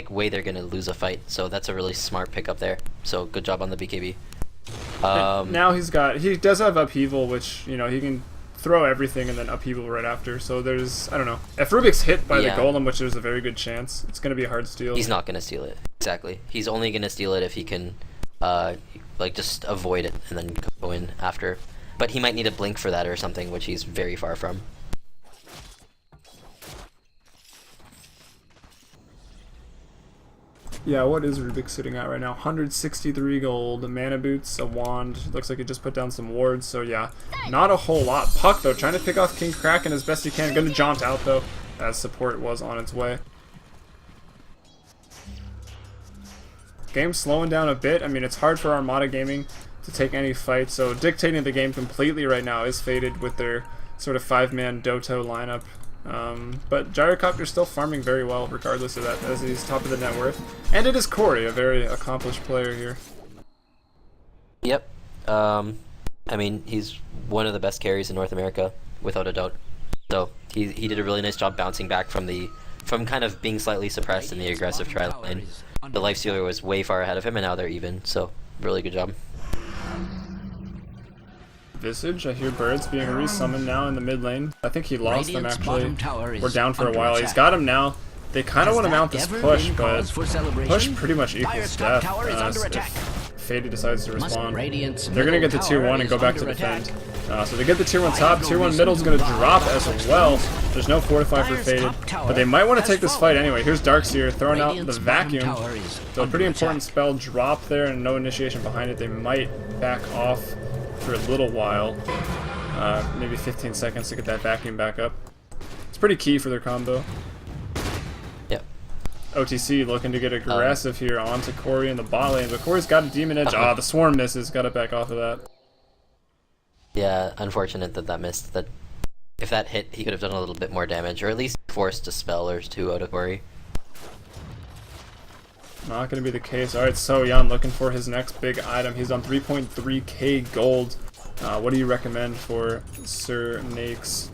way they're gonna lose a fight, so that's a really smart pickup there. So good job on the BKB. Now he does have upheaval, which he can throw everything and then upheaval right after. So there's, I don't know. If Rubik's hit by the golem, which there's a very good chance, it's going to be a hard steal. He's not going to steal it. Exactly. He's only going to steal it if he can, just avoid it and then go in after. But he might need a blink for that or something, which he's very far from. Yeah, what is Rubik sitting at right now? 163 gold, mana boots, a wand. Looks like he just put down some wards, so yeah, not a whole lot. Puck, though, trying to pick off King Kraken as best he can. Gonna jaunt out, though, as support was on its way. Game's slowing down a bit. I mean, it's hard for Armata Gaming to take any fight, so dictating the game completely right now is Faded with their sort of 5-man Doto lineup. But Gyrocopter's still farming very well regardless of that, as he's top of the net worth. And it is Corey, a very accomplished player here. Yep. I mean, he's one of the best carries in North America, without a doubt. So he did a really nice job bouncing back from kind of being slightly suppressed in the aggressive tri lane. The Lifestealer was way far ahead of him, and now they're even. So really good job. Visage, I hear birds being resummoned now in the mid lane. I think he lost them actually. We're down for a while. He's got him now. They kind of want to mount this push, but push pretty much equals death if Faded decides to respond. They're going to get the tier 1 and go back to defend. So they get the tier 1 top. Tier 1 middle is going to drop as well. There's no fortify for Faded, but they might want to take this fight anyway. Here's Darkseer throwing out the vacuum. So a pretty important spell drop there and no initiation behind it. They might back off for a little while, maybe 15 seconds to get that vacuum back up. It's pretty key for their combo. Yep. OTC looking to get aggressive here onto Corey in the bot lane, but Corey's got a Demon Edge. The swarm misses, got to back off of that. Yeah, unfortunate that missed. That if that hit, he could have done a little bit more damage, or at least forced a spell or 2 out of Corey. Not going to be the case. Alright, Soyeon looking for his next big item. He's on 3.3k gold. What do you recommend for Sir Nyx?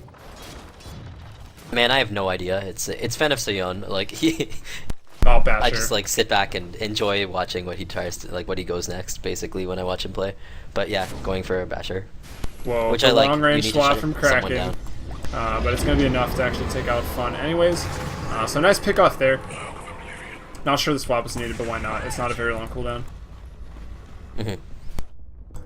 Man, I have no idea. It's Fan of Soyeon. Like Basher. I just sit back and enjoy watching what he tries to what he goes next. Basically, when I watch him play. But yeah, going for a Basher. Whoa, which I like. Long range swap from Kraken. But it's going to be enough to actually take out Fun. Anyways, so nice pick off there. Not sure the swap was needed, but why not? It's not a very long cooldown.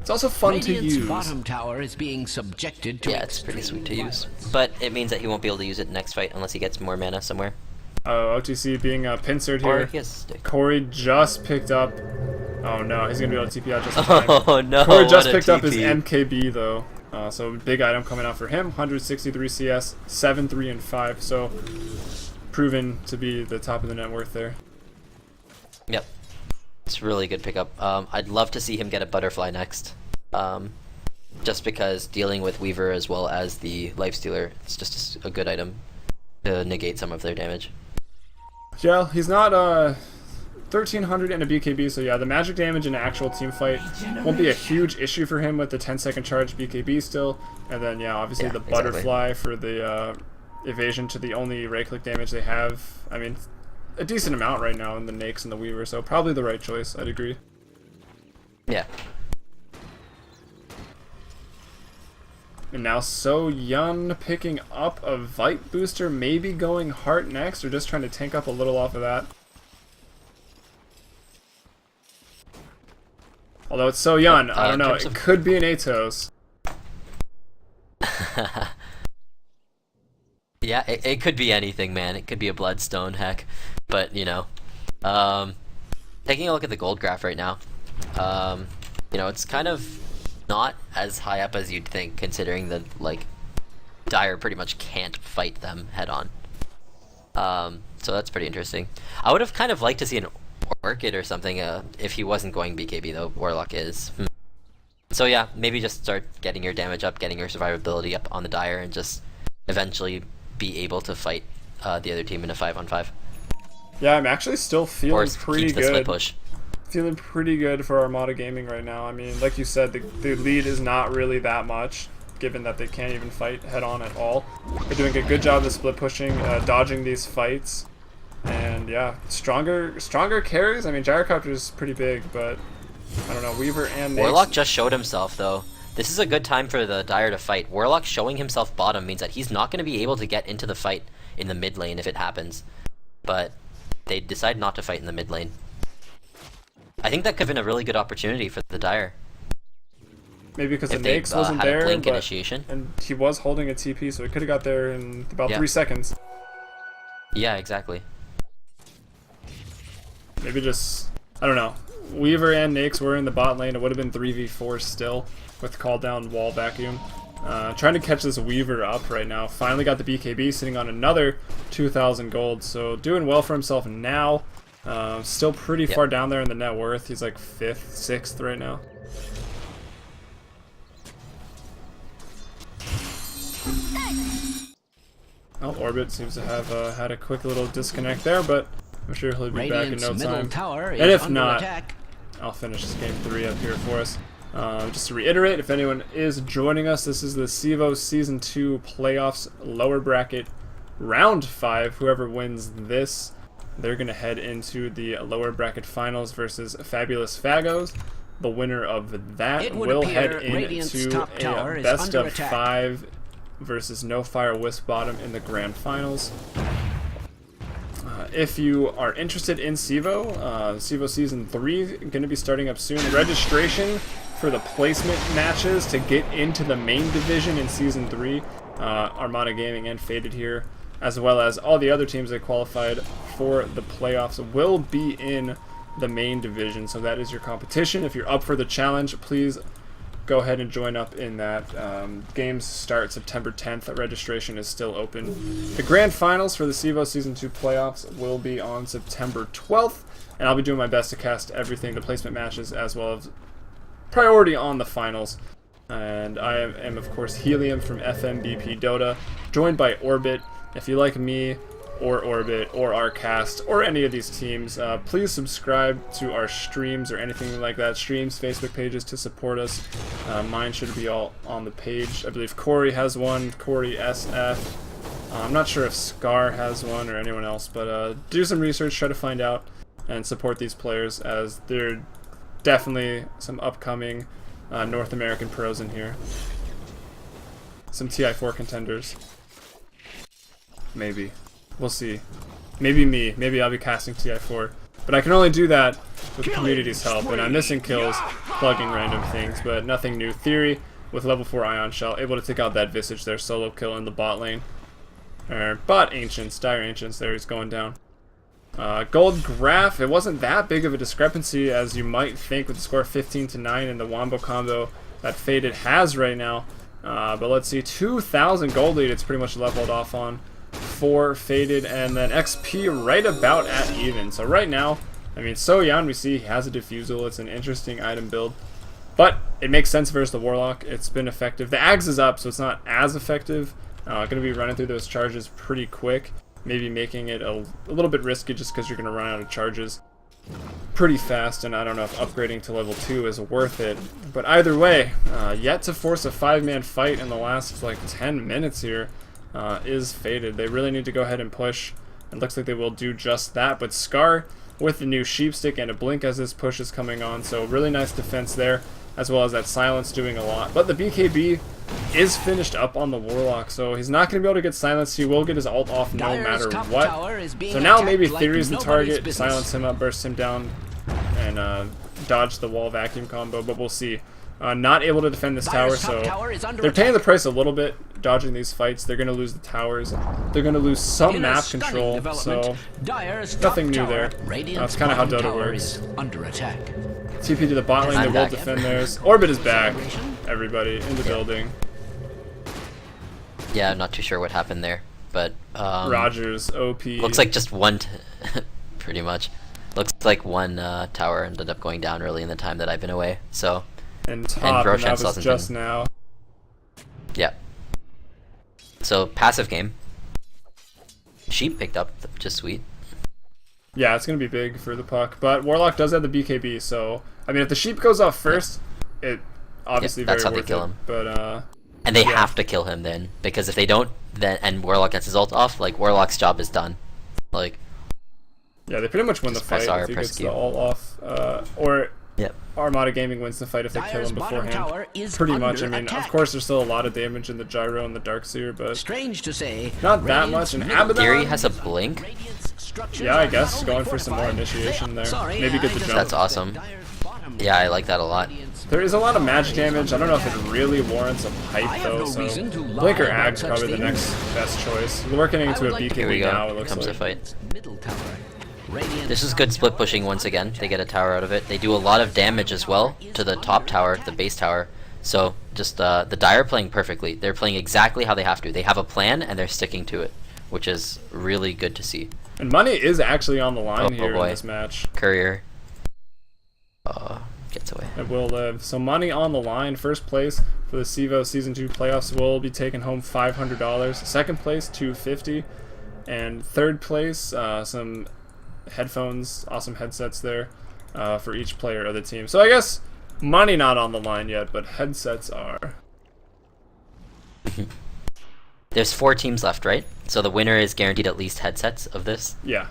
It's also fun to use. Bottom tower is being subjected to it's pretty sweet to use. But it means that he won't be able to use it next fight unless he gets more mana somewhere. Oh, OTC being pincered here. Corey just picked up. Oh no, he's going to be able to TP out just in time. Oh no, Corey just picked up his MKB though. So big item coming out for him. 163 CS, 7, 3, and 5. So proven to be the top of the net worth there. Yep. It's a really good pickup. I'd love to see him get a butterfly next. Just because dealing with Weaver as well as the Lifestealer, it's just a good item to negate some of their damage. Yeah, he's not 1300 in a BKB, so yeah, the magic damage in an actual team fight won't be a huge issue for him with the 10-second charge BKB still. And then, yeah, obviously the butterfly for the evasion to the only right-click damage they have. I mean, a decent amount right now in the Nakes and the Weaver, so probably the right choice, I'd agree. Yeah. And now So Yun picking up a Vite booster, maybe going Heart next, or just trying to tank up a little off of that. Although it's So Yun, I don't know, it could be an Atos. Yeah, it could be anything, man. It could be a Bloodstone, heck. But, you know, taking a look at the gold graph right now, you know, it's kind of not as high up as you'd think, considering that, like, Dire pretty much can't fight them head on. So that's pretty interesting. I would have kind of liked to see an Orchid or something if he wasn't going BKB, though Warlock is. So yeah, maybe just start getting your damage up, getting your survivability up on the Dire, and just eventually be able to fight the other team in a 5-on-5. Yeah, I'm actually still feeling pretty good. Split push. Feeling pretty good for Armata Gaming right now. I mean, like you said, the lead is not really that much, given that they can't even fight head-on at all. They're doing a good job of split pushing, dodging these fights, and yeah, stronger carries. I mean, Gyrocopter is pretty big, but I don't know, Weaver and Nakes. Warlock just showed himself, though. This is a good time for the Dire to fight. Warlock showing himself bottom means that he's not going to be able to get into the fight in the mid lane if it happens. But they decide not to fight in the mid lane. I think that could have been a really good opportunity for the Dire. Maybe because the Nakes wasn't there, initiation. And he was holding a TP, so he could have got there in about 3 seconds. Yeah, exactly. Maybe just, I don't know. Weaver and Nakes were in the bot lane. It would have been 3v4 still with call down wall vacuum. Trying to catch this Weaver up right now. Finally got the BKB, sitting on another 2,000 gold. So doing well for himself now. Still pretty far down there in the net worth. He's like 5th, 6th right now. Oh, Orbit seems to have had a quick little disconnect there, but I'm sure he'll be back in no time. And if not, I'll finish this game 3 up here for us. Just to reiterate, if anyone is joining us, this is the CEVO Season 2 Playoffs Lower Bracket Round 5. Whoever wins this, they're going to head into the Lower Bracket Finals versus Fabulous Fagos. The winner of that will head into a best of 5 versus No Fire Wisp Bottom in the Grand Finals. If you are interested in CEVO, CEVO Season 3 going to be starting up soon. Registration for the placement matches to get into the main division in Season 3, Armata Gaming and Faded here, as well as all the other teams that qualified for the playoffs, will be in the main division. So that is your competition. If you're up for the challenge, please go ahead and join up in that. Games start September 10th. Registration is still open. The grand finals for the CEVO Season 2 playoffs will be on September 12th, and I'll be doing my best to cast everything, the placement matches, as well as priority on the finals. And I am of course Helium from FMBP Dota, joined by Orbit. If you like me or Orbit or our cast or any of these teams, please subscribe to our streams or anything like that, streams, Facebook pages, to support us. Mine should be all on the page. I believe Corey has one, Corey SF. I'm not sure if Scar has one or anyone else, but do some research, try to find out, and support these players, as they're definitely some upcoming North American pros in here. Some TI4 contenders. Maybe. We'll see. Maybe me. Maybe I'll be casting TI4. But I can only do that with the community's help, and I'm missing kills, plugging random things, but nothing new. Theory with level 4 Ion Shell, able to take out that Visage there, solo kill in the bot lane. Bot Ancients, Dire Ancients, there he's going down. Gold graph, it wasn't that big of a discrepancy as you might think with the score 15-9 in the Wombo combo that Faded has right now. But let's see, 2,000 gold lead it's pretty much leveled off on for Faded, and then XP right about at even. So right now, I mean, So Yan, we see he has a Diffusal. It's an interesting item build. But it makes sense versus the Warlock. It's been effective. The Ags is up, so it's not as effective. Going to be running through those charges pretty quick. Maybe making it a little bit risky just because you're going to run out of charges pretty fast, and I don't know if upgrading to level 2 is worth it. But either way, yet to force a 5-man fight in the last like 10 minutes here is Faded. They really need to go ahead and push. It looks like they will do just that, but Scar with the new Sheepstick and a Blink as his push is coming on, so really nice defense there, as well as that Silence doing a lot. But the BKB is finished up on the Warlock, so he's not going to be able to get Silenced. He will get his ult off no matter what. So now maybe Theory's the target, silence him up, burst him down, and dodge the wall vacuum combo, but we'll see. Not able to defend this tower, so they're paying the price a little bit, dodging these fights. They're going to lose the towers. They're going to lose some map control, so nothing new there. That's kind of how Dota works. TP to the bot lane, they will defend theirs. Orbit is back, everybody, in the building. Yeah, I'm not too sure what happened there, but Rogers, OP. Looks like just one, pretty much. Looks like one tower ended up going down early in the time that I've been away, so... And top, and that was just now. Yeah. So, passive game. Sheep picked up, which is sweet. Yeah, it's going to be big for the puck, but Warlock does have the BKB, so... I mean, if the Sheep goes off first, it obviously very that's how worth they kill it, him. But, and they have to kill him then, because if they don't, then and Warlock gets his ult off, like, Warlock's job is done. Like... Yeah, they pretty much win the fight if he gets the ult off, or... Yep. Armata Gaming wins the fight if they kill him beforehand. Pretty much. I mean, of course, there's still a lot of damage in the Gyro and the Darkseer, but strange to say, not that much. And Abaddon, Theory has a blink. Yeah, I guess going for some more initiation there. Maybe get the jump. That's awesome. Yeah, I like that a lot. There is a lot of magic damage. I don't know if it really warrants a pipe though. So Blink or Ag's probably the next best choice. We're working into a BKB now. It looks like. Comes a fight. This is good split pushing once again. They get a tower out of it. They do a lot of damage as well to the top tower, the base tower. So just the Dire playing perfectly. They're playing exactly how they have to. They have a plan and they're sticking to it, which is really good to see. And money is actually on the line here in this match. Courier gets away. It will live. So money on the line. First place for the CEVO Season 2 playoffs will be taking home $500. Second place, $250. And third place, some headphones, awesome headsets there for each player of the team. So I guess money not on the line yet, but headsets are. There's 4 teams left, right? So the winner is guaranteed at least headsets of this? Yeah.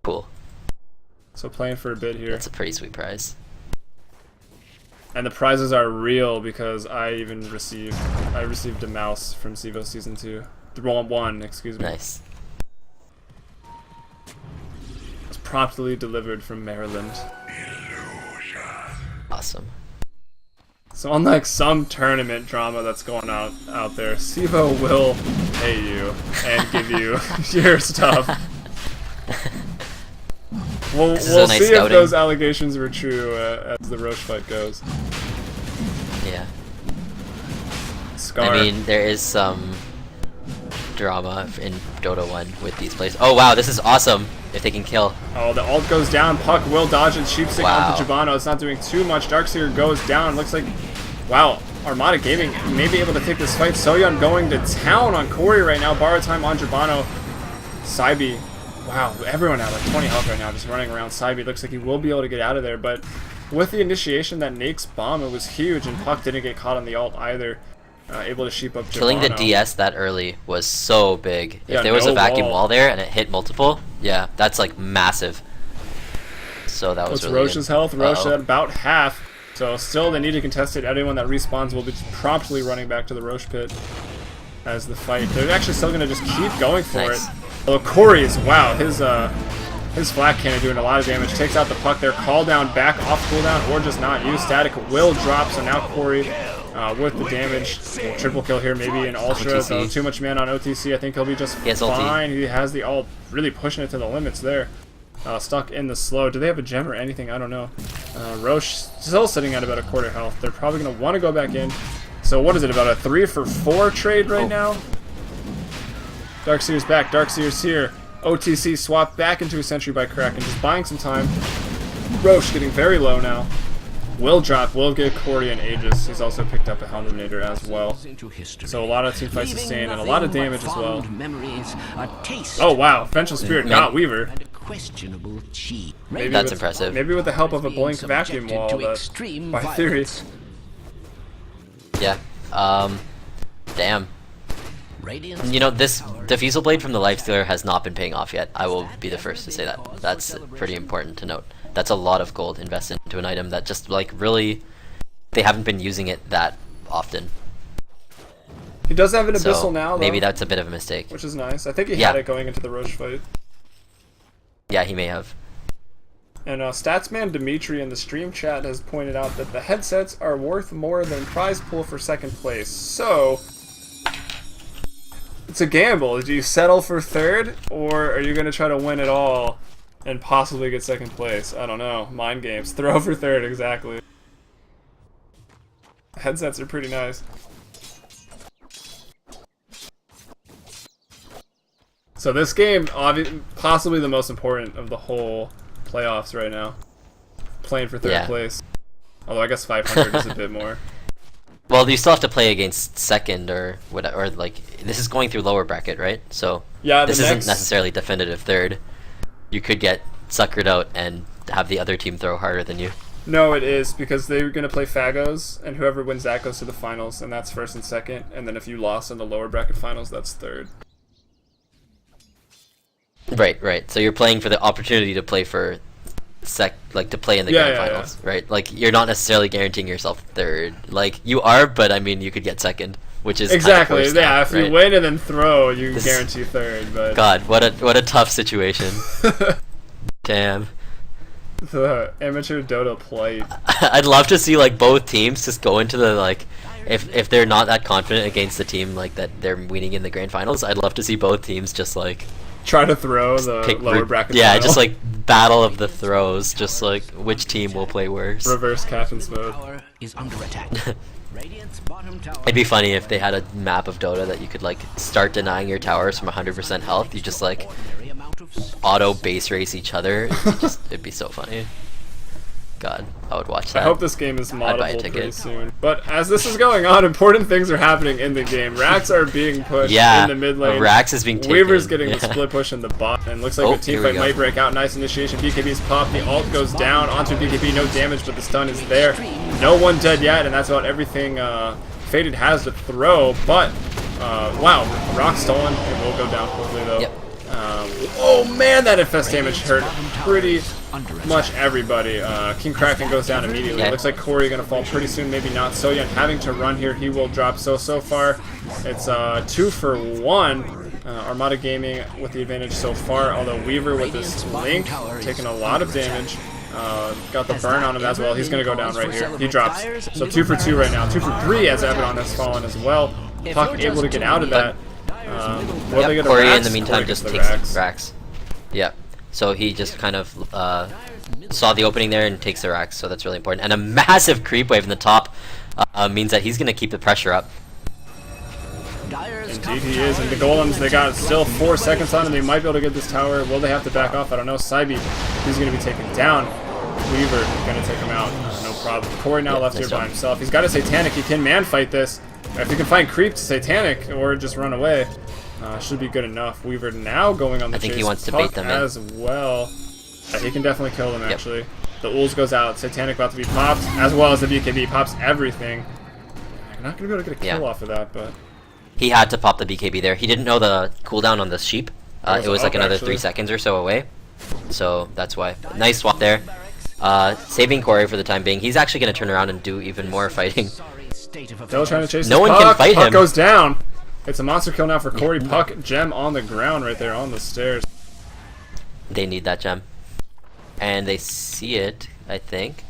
Cool. So playing for a bit here. That's a pretty sweet prize. And the prizes are real because I received a mouse from CEVO Season 2. The wrong one, excuse me. Nice. Promptly delivered from Maryland. Awesome. So unlike some tournament drama that's going out there, CEVO will pay you and give you your stuff. We'll nice see scouting. if those allegations were true as the Roche fight goes. Yeah. Scar. I mean, there is some drama in Dota 1 with these plays. Oh wow, this is awesome if they can kill. Oh, the ult goes down. Puck will dodge it. Sheepstick onto Jabano. It's not doing too much. Darkseer goes down. Looks like, wow, Armata Gaming may be able to take this fight. Soyeon going to town on Corey right now. Borrow time on Jabano. Saibi, wow, everyone at like 20 health right now, just running around. Saibi looks like he will be able to get out of there, but with the initiation, that Nake's bomb, it was huge, and Puck didn't get caught on the ult either. Able to sheep up Jabano. Killing the DS that early was so big. If there was a vacuum wall there and it hit multiple, yeah, that's like massive. So that was really Roche's health? Roche at about half. So still they need to contest it. Anyone that respawns will be promptly running back to the Roche pit as the fight. They're actually still going to just keep going for it. Although Corey's, wow, his flak cannon doing a lot of damage. Takes out the puck there. Call down back off cooldown or just not use. Static will drop, so now Corey with the damage. Triple kill here, maybe an Ultra. So too much mana on OTC. I think he'll be just fine. He has the ult, really pushing it to the limits there. Stuck in the slow. Do they have a gem or anything? I don't know. Roche still sitting at about a quarter health. They're probably going to want to go back in. So what is it, about a 3-for-4 trade right now? Darkseer's back. Darkseer's here. OTC swapped back into a sentry by Kraken, just buying some time. Roche getting very low now. will drop, will get Corey and Aegis. He's also picked up a Helminator as well. So a lot of team fight sustain and a lot of damage as well. Oh wow, Vengeful Spirit got Weaver. Maybe that's impressive. Maybe with the help of a Blink Vacuum Wall, but by theory. Yeah. Damn. You know, this Diffusal Blade from the Lifestealer has not been paying off yet. I will be the first to say that. That's pretty important to note. That's a lot of gold invested into an item that just, like, really, they haven't been using it that often. He does have an Abyssal now, though. Maybe that's a bit of a mistake. Which is nice. I think he had it going into the Roche fight. Yeah, he may have. And Statsman Dimitri in the stream chat has pointed out that the headsets are worth more than prize pool for second place. So it's a gamble. Do you settle for third, or are you going to try to win it all and possibly get second place? I don't know. Mind games. Throw for third, exactly. Headsets are pretty nice. So this game, possibly the most important of the whole playoffs right now. Playing for third place. Although I guess 500 is a bit more. Well, you still have to play against second or whatever. Or like, this is going through lower bracket, right? So yeah, this isn't necessarily definitive third. You could get suckered out and have the other team throw harder than you. No, it is, because they're going to play Fagos, and whoever wins that goes to the finals, and that's first and second. And then if you lost in the lower bracket finals, that's third. Right. So you're playing for the opportunity to play for to play in the grand finals, right? Like, you're not necessarily guaranteeing yourself third. Like, you are, but I mean, you could get second, which is exactly kind of if you win and then throw, you guarantee third. But God, what a tough situation. Damn. The amateur Dota plight. I'd love to see like both teams just go into the like, if they're not that confident against the team like that they're winning in the grand finals. I'd love to see both teams just like try to throw the lower bracket. Yeah, final. Just like battle of the throws, just like which team will play worse. Reverse captain's mode. It'd be funny if they had a map of Dota that you could like start denying your towers from 100% health. You just like auto base race each other. It'd be so funny. God, I would watch that. I hope this game is moddable pretty soon. But as this is going on, important things are happening in the game. Racks are being pushed in the mid lane. Racks is being taken. Weaver's getting the split push in the bot, and looks like the team fight might break out. Nice initiation. BKB's pop. The ult goes down onto BKB. No damage, but the stun is there. No one dead yet, and that's about everything Faded has to throw. But wow, rock stolen. It will go down quickly though. Yep. Oh man, that infest damage hurt pretty much everybody. King Kraken goes down immediately. Looks like Corey gonna fall pretty soon, maybe not. Soyeon having to run here. He will drop. So far, it's 2 for 1. Armata Gaming with the advantage so far. Although Weaver with this link taking a lot of damage. Got the burn on him as well. He's gonna go down right here. He drops. So 2 for 2 right now. 2 for 3 as Abaddon has fallen as well. Puck able to get out of that. Corey in the meantime just takes racks. Yeah. So he just kind of saw the opening there and takes the racks, so that's really important. And a massive creep wave in the top means that he's going to keep the pressure up. Indeed he is, and the Golems, they got still 4 seconds on him. They might be able to get this tower. Will they have to back off? I don't know. Saibi, he's going to be taken down. Weaver going to take him out. No problem. Corey now left here by himself. He's got a Satanic. He can man fight this. If he can find creep to Satanic or just run away, should be good enough. Weaver now going on the chase. I think he wants to bait them as well. He can definitely kill them actually. The Ools goes out. Satanic about to be popped, as well as the BKB pops everything. You're not going to be able to get a kill off of that, but he had to pop the BKB there. He didn't know the cooldown on the sheep. It was like another 3 seconds or so away. So that's why. Nice swap there. Saving Corey for the time being. He's actually going to turn around and do even more fighting. Still trying to chase no one can fight him. Puck goes down. It's a monster kill now for Corey. Puck gem on the ground right there on the stairs. They need that gem. And they see it, I think.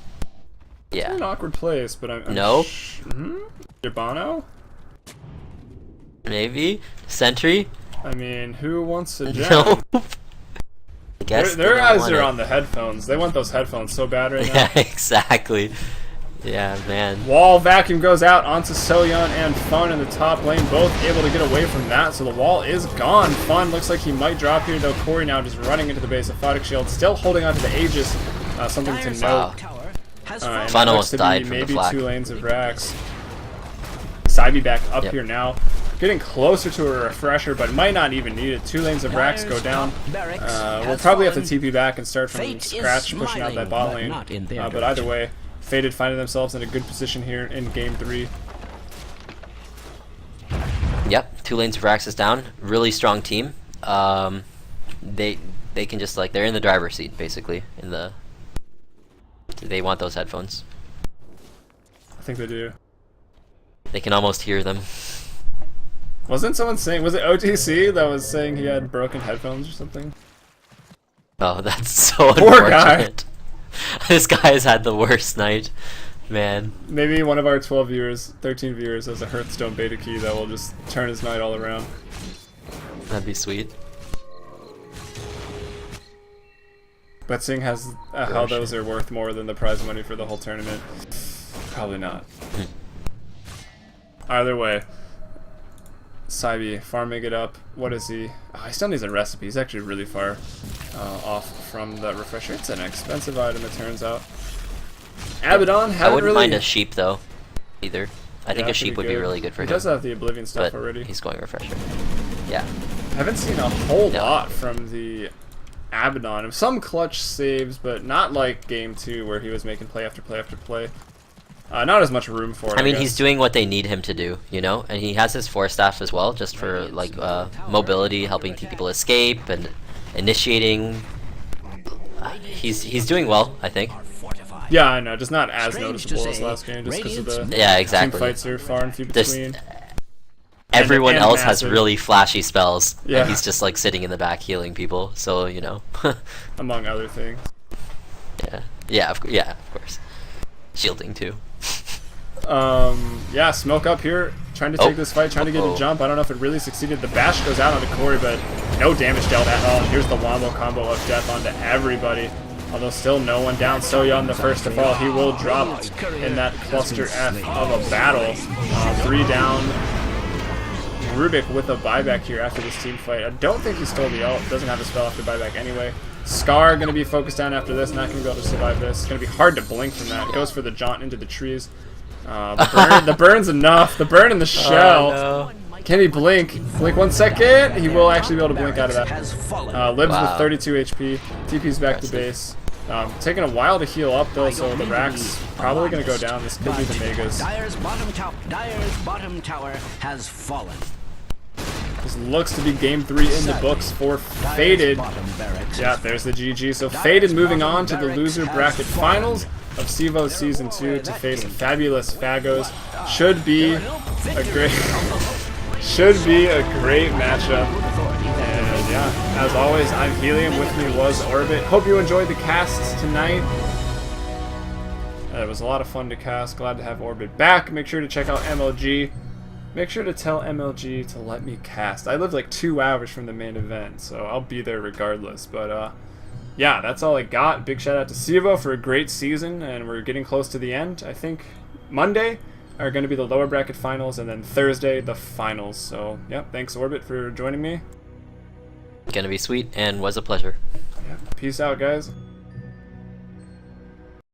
Yeah. It's an awkward place, but I'm no. Urbano? Maybe? Sentry? I mean, who wants a gem? No. I guess their eyes are on the headphones. They want those headphones so bad right now. Yeah, exactly. Yeah, man. Wall vacuum goes out onto Soyeon and Fun in the top lane, both able to get away from that, so the wall is gone. Fun looks like he might drop here, though. Corey now just running into the base. Aphotic Shield still holding onto the Aegis. Something to note. fallen. Fun almost died from the maybe flak. 2 lanes of Rax. CEVO back up here now. Getting closer to a refresher, but might not even need it. 2 lanes of Rax go down. We'll probably have to TP back and start from scratch, pushing out that bot lane. But either way, Faded finding themselves in a good position here in game 3. Yep, 2 lanes of Rax is down. Really strong team. They can just like, they're in the driver's seat basically. They want those headphones. I think they do. They can almost hear them. Wasn't someone saying, was it OTC that was saying he had broken headphones or something? Oh, that's so Poor unfortunate. This guy has had the worst night, man. Maybe one of our 12 viewers, 13 viewers has a Hearthstone beta key that will just turn his night all around. That'd be sweet. But seeing as how those are worth more than the prize money for the whole tournament, probably not. Either way, CEVO farming it up. What is he? Oh, he still needs a recipe. He's actually really far off from that refresher. It's an expensive item, it turns out. Abaddon, I wouldn't mind a sheep though, either. I think a sheep would be really good for him. He does have the Oblivion stuff already. He's going refresher. Yeah. I haven't seen a whole lot from the Abaddon. Some clutch saves, but not like game 2 where he was making play after play after play. Not as much room for it. I mean, he's doing what they need him to do, you know? And he has his 4 staff as well, just for like mobility, helping people escape and initiating. He's doing well, I think. Yeah, I know, just not as noticeable as last game, just because of the team fights are far and few between. Everyone else has really flashy spells, yeah. And he's just like sitting in the back healing people. So you know, among other things. Yeah, of course, shielding too. Yeah, smoke up here, trying to take this fight, trying to get a jump. I don't know if it really succeeded. The bash goes out onto Corey, but no damage dealt at all. And here's the wombo combo of death onto everybody. Although still no one down. Soyeon the first to fall. He will drop in that cluster F of a battle. 3 down. Rubik with a buyback here after this team fight. I don't think he stole the ult. Doesn't have a spell after buyback anyway. Scar going to be focused down after this. Not going to be able to survive this. It's going to be hard to blink from that. Goes for the jaunt into the trees. The burn's enough. The burn in the shell. Oh, no. Can he blink? Blink 1 second. He will actually be able to blink out of that. Lives with 32 HP. TP's back to base. Taking a while to heal up though, so the Rax probably going to go down. This could be the Megas. Dyer's bottom tower has fallen. This looks to be game 3 in the books for Faded. Yeah, there's the GG. So Faded moving on to the loser bracket finals of CEVO Season 2 to face Fabulous Fagos. Should be a great matchup. And yeah, as always, I'm Helium. With me was Orbit. Hope you enjoyed the casts tonight. It was a lot of fun to cast. Glad to have Orbit back. Make sure to check out MLG. Make sure to tell MLG to let me cast. I live like 2 hours from the main event, so I'll be there regardless. But yeah, that's all I got. Big shout out to CEVO for a great season, and we're getting close to the end. I think Monday are going to be the lower bracket finals, and then Thursday the finals. So yeah, thanks Orbit for joining me. Gonna be sweet, and was a pleasure. Yeah, peace out, guys.